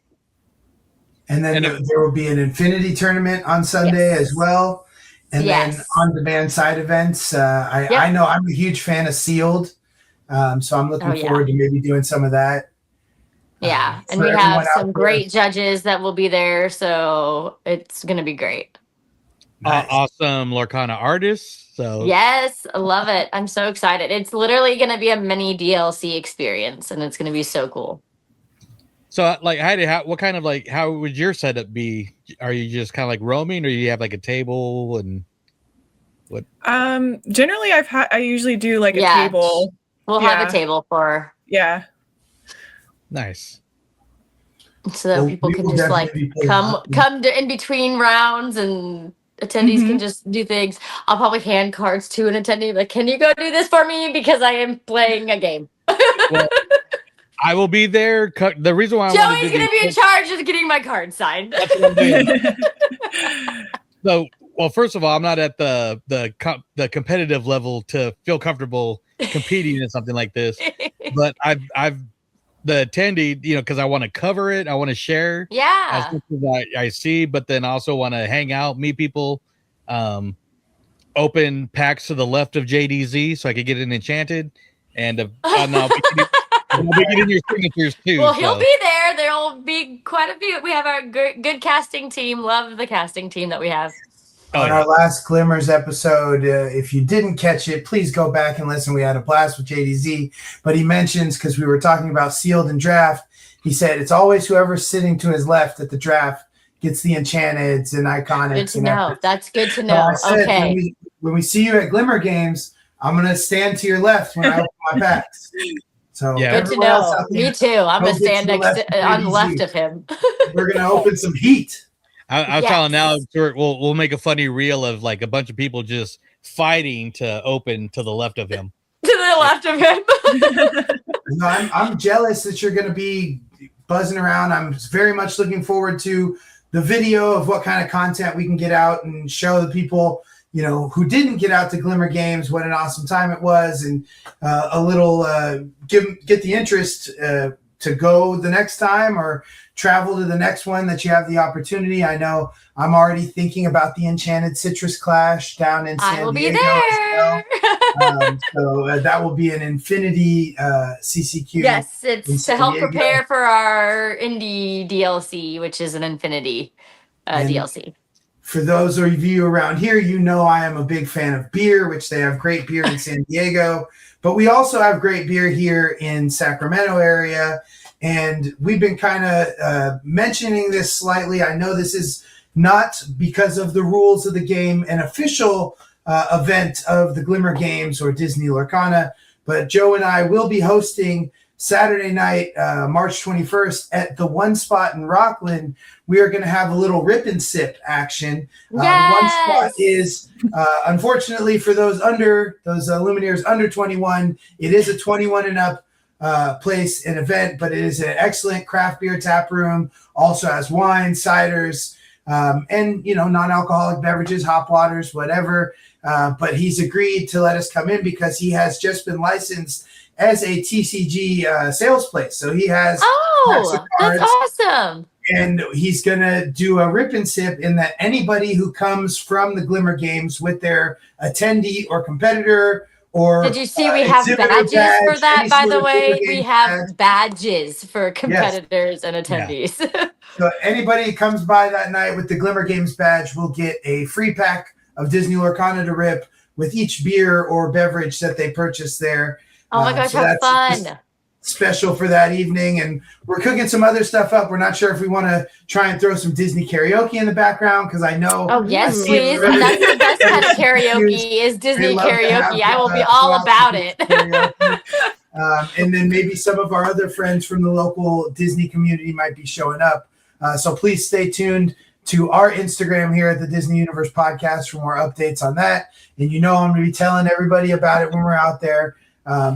And then there will be an Infinity tournament on Sunday as well. And then on-demand side events. I know I'm a huge fan of Sealed. So I'm looking forward to maybe doing some of that. Yeah. And we have some great judges that will be there. So it's going to be great. Awesome Lorcana artists. So yes, I love it. I'm so excited. It's literally going to be a mini DLC experience, and it's going to be so cool. So, like, Heidi, what kind of like, how would your setup be? Are you just kind of like roaming, or do you have like a table and what? Generally, I usually do like a table. We'll have a table for. Yeah. Nice. So that people can just like come in between rounds, and attendees can just do things. I'll probably hand cards to an attendee, like, "Can you go do this for me because I am playing a game." Well, I will be there. The reason why Joey's going to be in charge of getting my card signed. That's what I'm doing. So, well, first of all, I'm not at the competitive level to feel comfortable competing in something like this. But I've the attendee, because I want to cover it, I want to share. Yeah. As much as I see, but then I also want to hang out, meet people. Open packs to the left of JDZ so I could get an enchanted, and I'll be getting your signatures too. Well, he'll be there. There'll be quite a few. We have our good casting team. Love the casting team that we have. On our last Glimmers episode, if you didn't catch it, please go back and listen. We had a blast with JDZ, but he mentions, because we were talking about sealed and draft, he said it's always whoever's sitting to his left at the draft gets the enchanteds and iconics. Good to know. That's good to know. So I said, okay. When we see you at Glimmer Games, I'm going to stand to your left when I open my packs. So good to know. Me too. I'm going to stand on the left of him. We're going to open some heat. I was telling now, we'll make a funny reel of like a bunch of people just fighting to open to the left of him. To the left of him. No, I'm jealous that you're going to be buzzing around. I'm very much looking forward to the video of what kind of content we can get out and show the people, who didn't get out to Glimmer Games, what an awesome time it was, and a little get the interest to go the next time or travel to the next one that you have the opportunity. I know I'm already thinking about the Enchanted Citrus Clash down in San Diego. I will be there. So that will be an Infinity CCQ. Yes, it's to help prepare for our indie DLC, which is an Infinity DLC. For those of you around here, I am a big fan of beer, which they have great beer in San Diego. But we also have great beer here in Sacramento area. And we've been kind of mentioning this slightly. I know this is not, because of the rules of the game, an official event of the Glimmer Games or Disney Lorcana. But Joe and I will be hosting Saturday night, March 21st at the One Spot in Rockland. We are going to have a little rip and sip action. Yes! One Spot is, unfortunately for those Lumineers under 21, it is a 21 and up place and event, but it is an excellent craft beer tap room. Also has wine, ciders, and non-alcoholic beverages, hop waters, whatever. But he's agreed to let us come in because he has just been licensed as a TCG sales place. So he has that's awesome. And he's going to do a rip and sip in that anybody who comes from the Glimmer Games with their attendee or competitor or did you see we have badges for that, by the way? We have badges for competitors and attendees. Yeah. So anybody who comes by that night with the Glimmer Games badge will get a free pack of Disney Lorcana to rip with each beer or beverage that they purchase there. Oh my gosh, how fun. Special for that evening. And we're cooking some other stuff up. We're not sure if we want to try and throw some Disney karaoke in the background because I know. Oh, yes, please. That's the best kind of karaoke is Disney karaoke. I will be all about it. And then maybe some of our other friends from the local Disney community might be showing up. So please stay tuned to our Instagram here at the Disney Universe Podcast for more updates on that. And I'm going to be telling everybody about it when we're out there.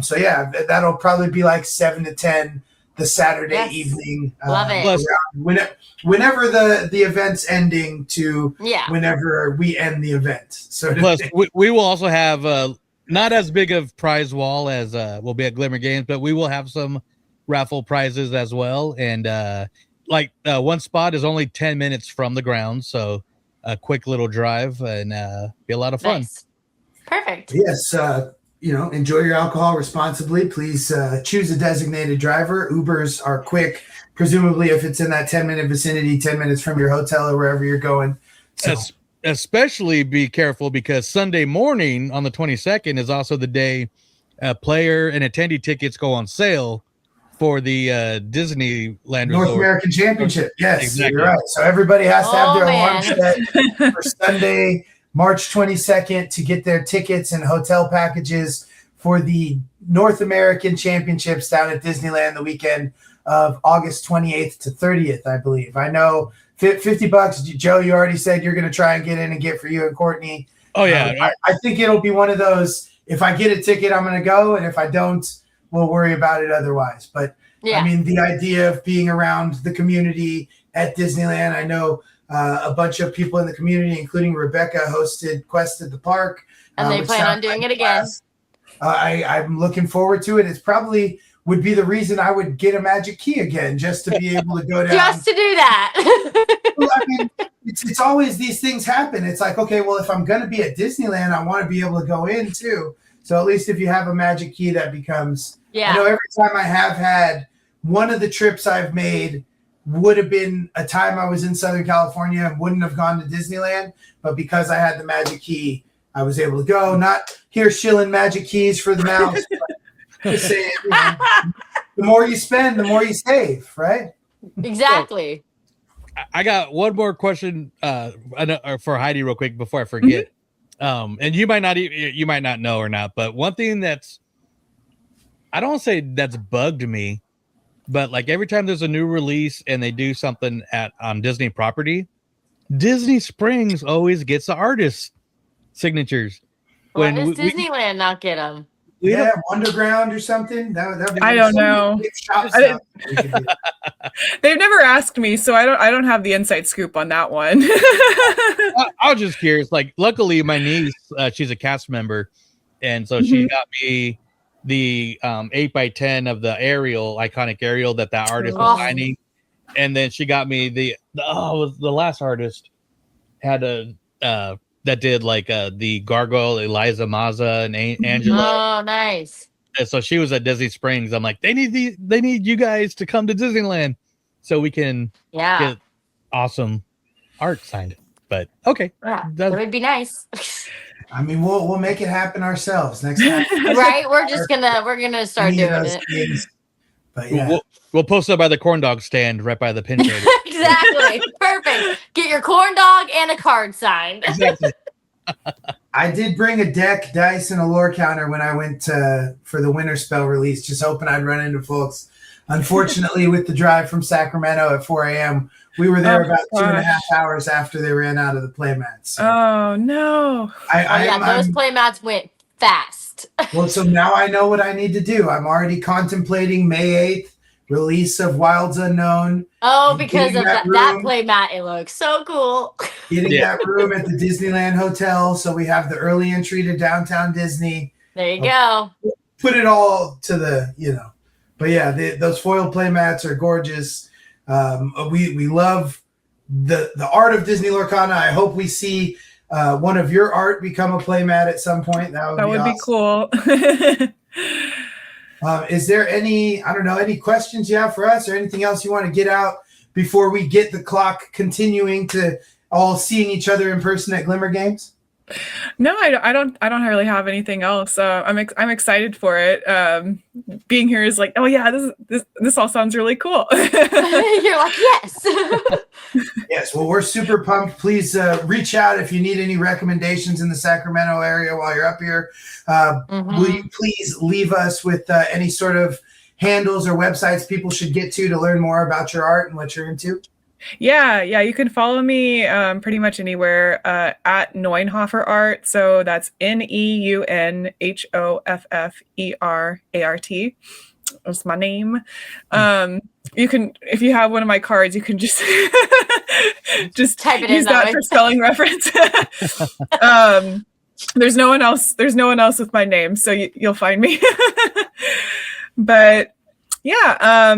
So yeah, that'll probably be like 7 to 10 the Saturday evening. Love it. Whenever the event's ending to whenever we end the event. So plus we will also have not as big of prize wall as will be at Glimmer Games, but we will have some raffle prizes as well. And one spot is only 10 minutes from the ground, so a quick little drive and be a lot of fun. Nice. Perfect. Yes. Enjoy your alcohol responsibly. Please choose a designated driver. Ubers are quick, presumably if it's in that 10-minute vicinity, 10 minutes from your hotel or wherever you're going. So. Especially be careful because Sunday morning on the 22nd is also the day player and attendee tickets go on sale for the Disneyland North American Championship. Yes, exactly. You're right. So everybody has to have their alarm set for Sunday, March 22nd to get their tickets and hotel packages for the North American Championships down at Disneyland the weekend of August 28th to 30th, I believe. I know $50. Joe, you already said you're going to try and get in and get for you and Courtney. Oh, yeah. I think it'll be one of those, if I get a ticket, I'm going to go. And if I don't, we'll worry about it otherwise. But, I mean, the idea of being around the community at Disneyland, I know a bunch of people in the community, including Rebecca, hosted Quest at the Park. And they plan on doing it again. I'm looking forward to it. It's probably would be the reason I would get a magic key again, just to be able to go down. Just to do that. Well, I mean, it's always these things happen. It's like, okay, well, if I'm going to be at Disneyland, I want to be able to go in too. So at least if you have a magic key, that becomes. I know every time I have had one of the trips I've made would have been a time I was in Southern California and wouldn't have gone to Disneyland, but because I had the magic key, I was able to go. Not here shilling magic keys for the mouse. Just saying, the more you spend, the more you save, right? Exactly. I got one more question for Heidi real quick before I forget. And you might not know or not, but one thing that's, I don't say that's bugged me, but like every time there's a new release and they do something on Disney property, Disney Springs always gets the artist signatures. Why does Disneyland not get them? Yeah, Wonderground or something. I don't know. They've never asked me, so I don't have the inside scoop on that one. I was just curious. Like, luckily, my niece, she's a cast member, and so she got me the 8x10 of the iconic Ariel that artist was signing, and then she got me the last artist had a that did like the Gargoyle, Eliza Maza, and Angela. Oh, nice. And so she was at Disney Springs. I'm like, they need you guys to come to Disneyland so we can get awesome art signed. But okay, that would be nice. I mean, we'll make it happen ourselves next time. Right? We're gonna start doing it. Things. But yeah. We'll post up by the corn dog stand right by the pin trader. Exactly. Perfect. Get your corn dog and a card signed. Exactly. I did bring a deck, dice, and a lore counter when I went for the Winter Spell release, just hoping I'd run into folks. Unfortunately, with the drive from Sacramento at 4 a.m., we were there about 2.5 hours after they ran out of the playmats. So oh, no. Those playmats went fast. Well, so now I know what I need to do. I'm already contemplating May 8th, release of Wilds Unknown. Oh, because of that playmat, it looks so cool. Getting that room at the Disneyland Hotel, so we have the early entry to downtown Disney. There you go. Put it all to the, But yeah, those foil playmats are gorgeous. We love the art of Disney Lorcana. I hope we see one of your art become a playmat at some point. That would be awesome. Cool. Is there any questions you have for us or anything else you want to get out before we get the clock continuing to all seeing each other in person at Glimmer Games? No, I don't really have anything else. I'm excited for it. Being here is like, oh yeah, this all sounds really cool. You're like, yes. Yes, well, we're super pumped. Please reach out if you need any recommendations in the Sacramento area while you're up here. Will you please leave us with any sort of handles or websites people should get to learn more about your art and what you're into? Yeah, you can follow me pretty much anywhere at Neunhoffer Art. So that's NEUNHOFFERART. That's my name. You can, if you have one of my cards, you can just type it use in that for spelling reference. There's no one else with my name, so you'll find me. But yeah,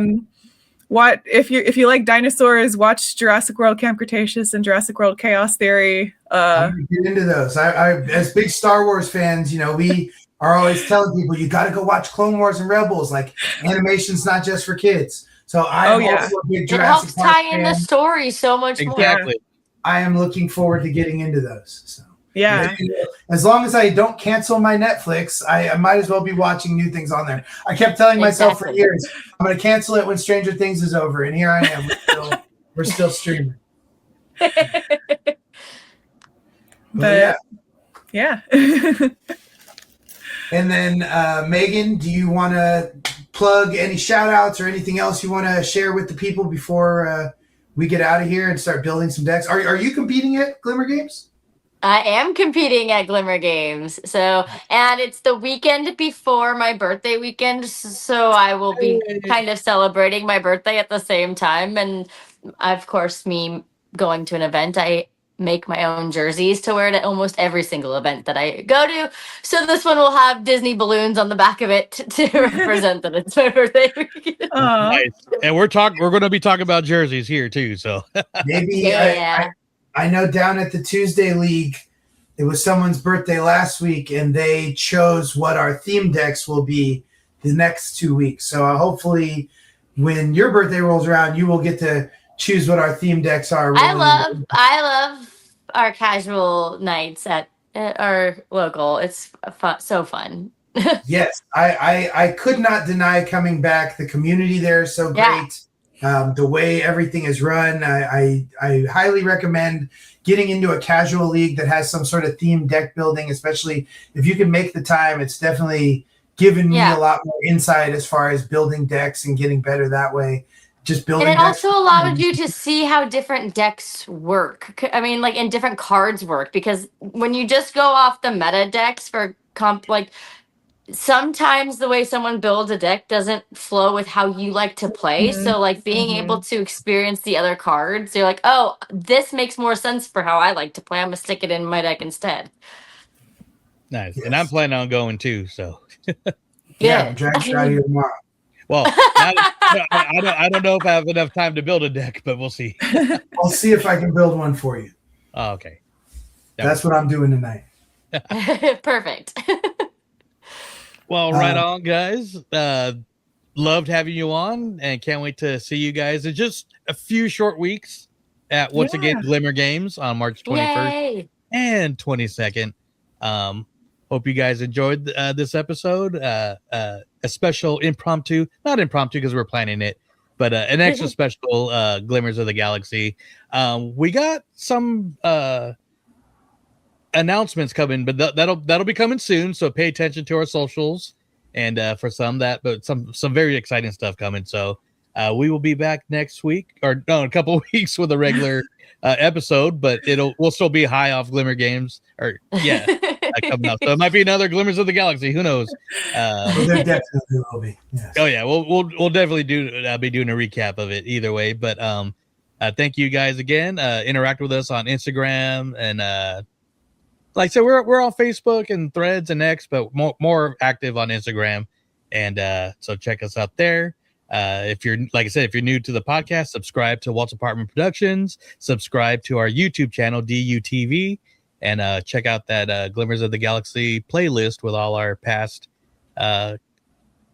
what if you like dinosaurs? Watch Jurassic World Camp Cretaceous and Jurassic World Chaos Theory. I'm gonna get into those. I as big Star Wars fans, we are always telling people you got to go watch Clone Wars and Rebels. Like, animation's not just for kids. So I'm also a big Jurassic It helps tie in the story so much more. Exactly. I am looking forward to getting into those. So yeah. As long as I don't cancel my Netflix, I might as well be watching new things on there. I kept telling myself for years, I'm going to cancel it when Stranger Things is over. And here I am. We're still streaming. But yeah. And then, Megan, do you want to plug any shout outs or anything else you want to share with the people before we get out of here and start building some decks? Are you competing at Glimmer Games? I am competing at Glimmer Games. And it's the weekend before my birthday weekend. So I will be kind of celebrating my birthday at the same time. And of course, me going to an event, I make my own jerseys to wear at almost every single event that I go to. So this one will have Disney balloons on the back of it to represent that it's my birthday weekend. Nice. And we're going to be talking about jerseys here too. So maybe yeah. I know down at the Tuesday League, it was someone's birthday last week, and they chose what our theme decks will be the next 2 weeks. So hopefully when your birthday rolls around, you will get to choose what our theme decks are. I love our casual nights at our local. It's so fun. Yes, I could not deny coming back. The community there is so great. The way everything is run, I highly recommend getting into a casual league that has some sort of theme deck building, especially if you can make the time. It's definitely given me a lot more insight as far as building decks and getting better that way. Just building. And it also allowed you to see how different decks work. I mean, like, and different cards work, because when you just go off the meta decks for sometimes the way someone builds a deck doesn't flow with how you like to play. So like being able to experience the other cards, you're like, oh, this makes more sense for how I like to play. I'm gonna stick it in my deck instead. Nice. Yes. And I'm planning on going too. So yeah, drag you out here tomorrow. Well, I don't know if I have enough time to build a deck, but we'll see. I'll see if I can build one for you. Oh, okay. That's what I'm doing tonight. Perfect. Well, right on, guys. Loved having you on, and can't wait to see you guys in just a few short weeks at once again Glimmer Games on March 21st and 22nd. Hope you guys enjoyed this episode. A special impromptu, not impromptu because we're planning it, but an extra special Glimmers of the Galaxy. We got some announcements coming, but that'll be coming soon. So pay attention to our socials, and for some very exciting stuff coming. So we will be back next week, or no, in a couple of weeks with a regular episode, but we'll still be high off Glimmer Games, or coming up. So it might be another Glimmers of the Galaxy. Who knows? There definitely will be. Yes. Oh yeah, we'll definitely be doing a recap of it either way. But thank you guys again. Interact with us on Instagram, and like I said, we're on Facebook and Threads and X, but more active on Instagram. And so check us out there. If you're, like I said, if you're new to the podcast, subscribe to Walt's Apartment Productions, subscribe to our YouTube channel, DUTV, and check out that Glimmers of the Galaxy playlist with all our past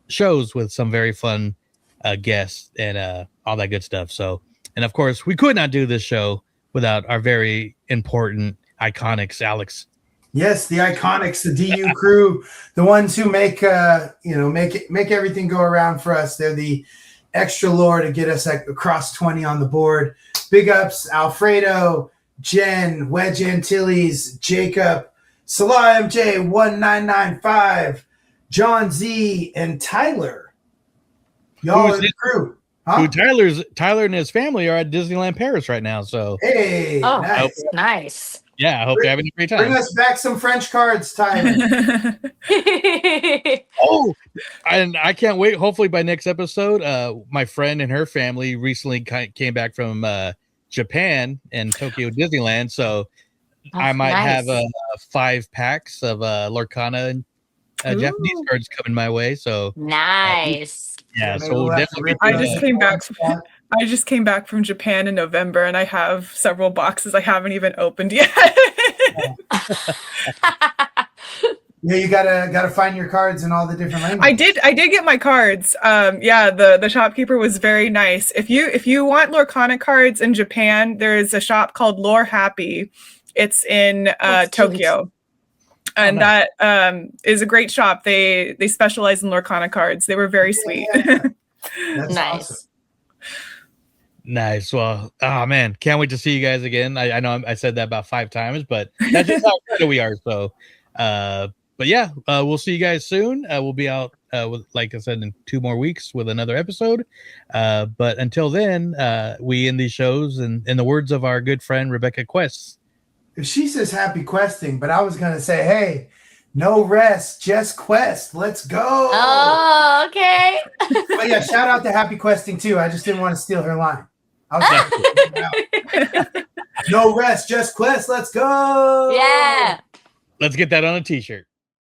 shows with some very fun guests and all that good stuff. So, and of course, we could not do this show without our very important Iconics, Alex. Yes, the Iconics, the DU crew, the ones who make make everything go around for us. They're the extra lore to get us across 20 on the board. Big ups, Alfredo, Jen, Wedge Antilles, Jacob, Salah MJ 1995, John Z, and Tyler. Y'all are the crew. Huh? Tyler and his family are at Disneyland Paris right now. So hey, oh, nice. Nice. Yeah, I hope you're having a great time. Bring us back some French cards, Tyler. Oh, and I can't wait. Hopefully by next episode, my friend and her family recently came back from Japan and Tokyo Disneyland. So I might have 5 packs of Lorcana and Japanese cards coming my way. So nice. Yeah, so we'll definitely I just came back from Japan in November, and I have several boxes I haven't even opened yet. Yeah, you gotta find your cards in all the different languages. I did get my cards. Yeah, the shopkeeper was very nice. If you want Lorcana cards in Japan, there is a shop called Lore Happy. It's in Tokyo. And that is a great shop. They specialize in Lorcana cards. They were very sweet. That's nice. awesome. Nice. Well, oh man, can't wait to see you guys again. I know I said that about 5 times, but that's just how excited we are. So, but yeah, we'll see you guys soon. We'll be out with, like I said, in 2 more weeks with another episode. But until then, we end these shows in the words of our good friend Rebecca Quests. She says happy questing, but I was gonna say, hey, no rest, just quest. Let's go. Oh, okay. But yeah, shout out to happy questing too. I just didn't want to steal her line. I was no rest, just quest. Let's go. Yeah. Let's get that on a t-shirt.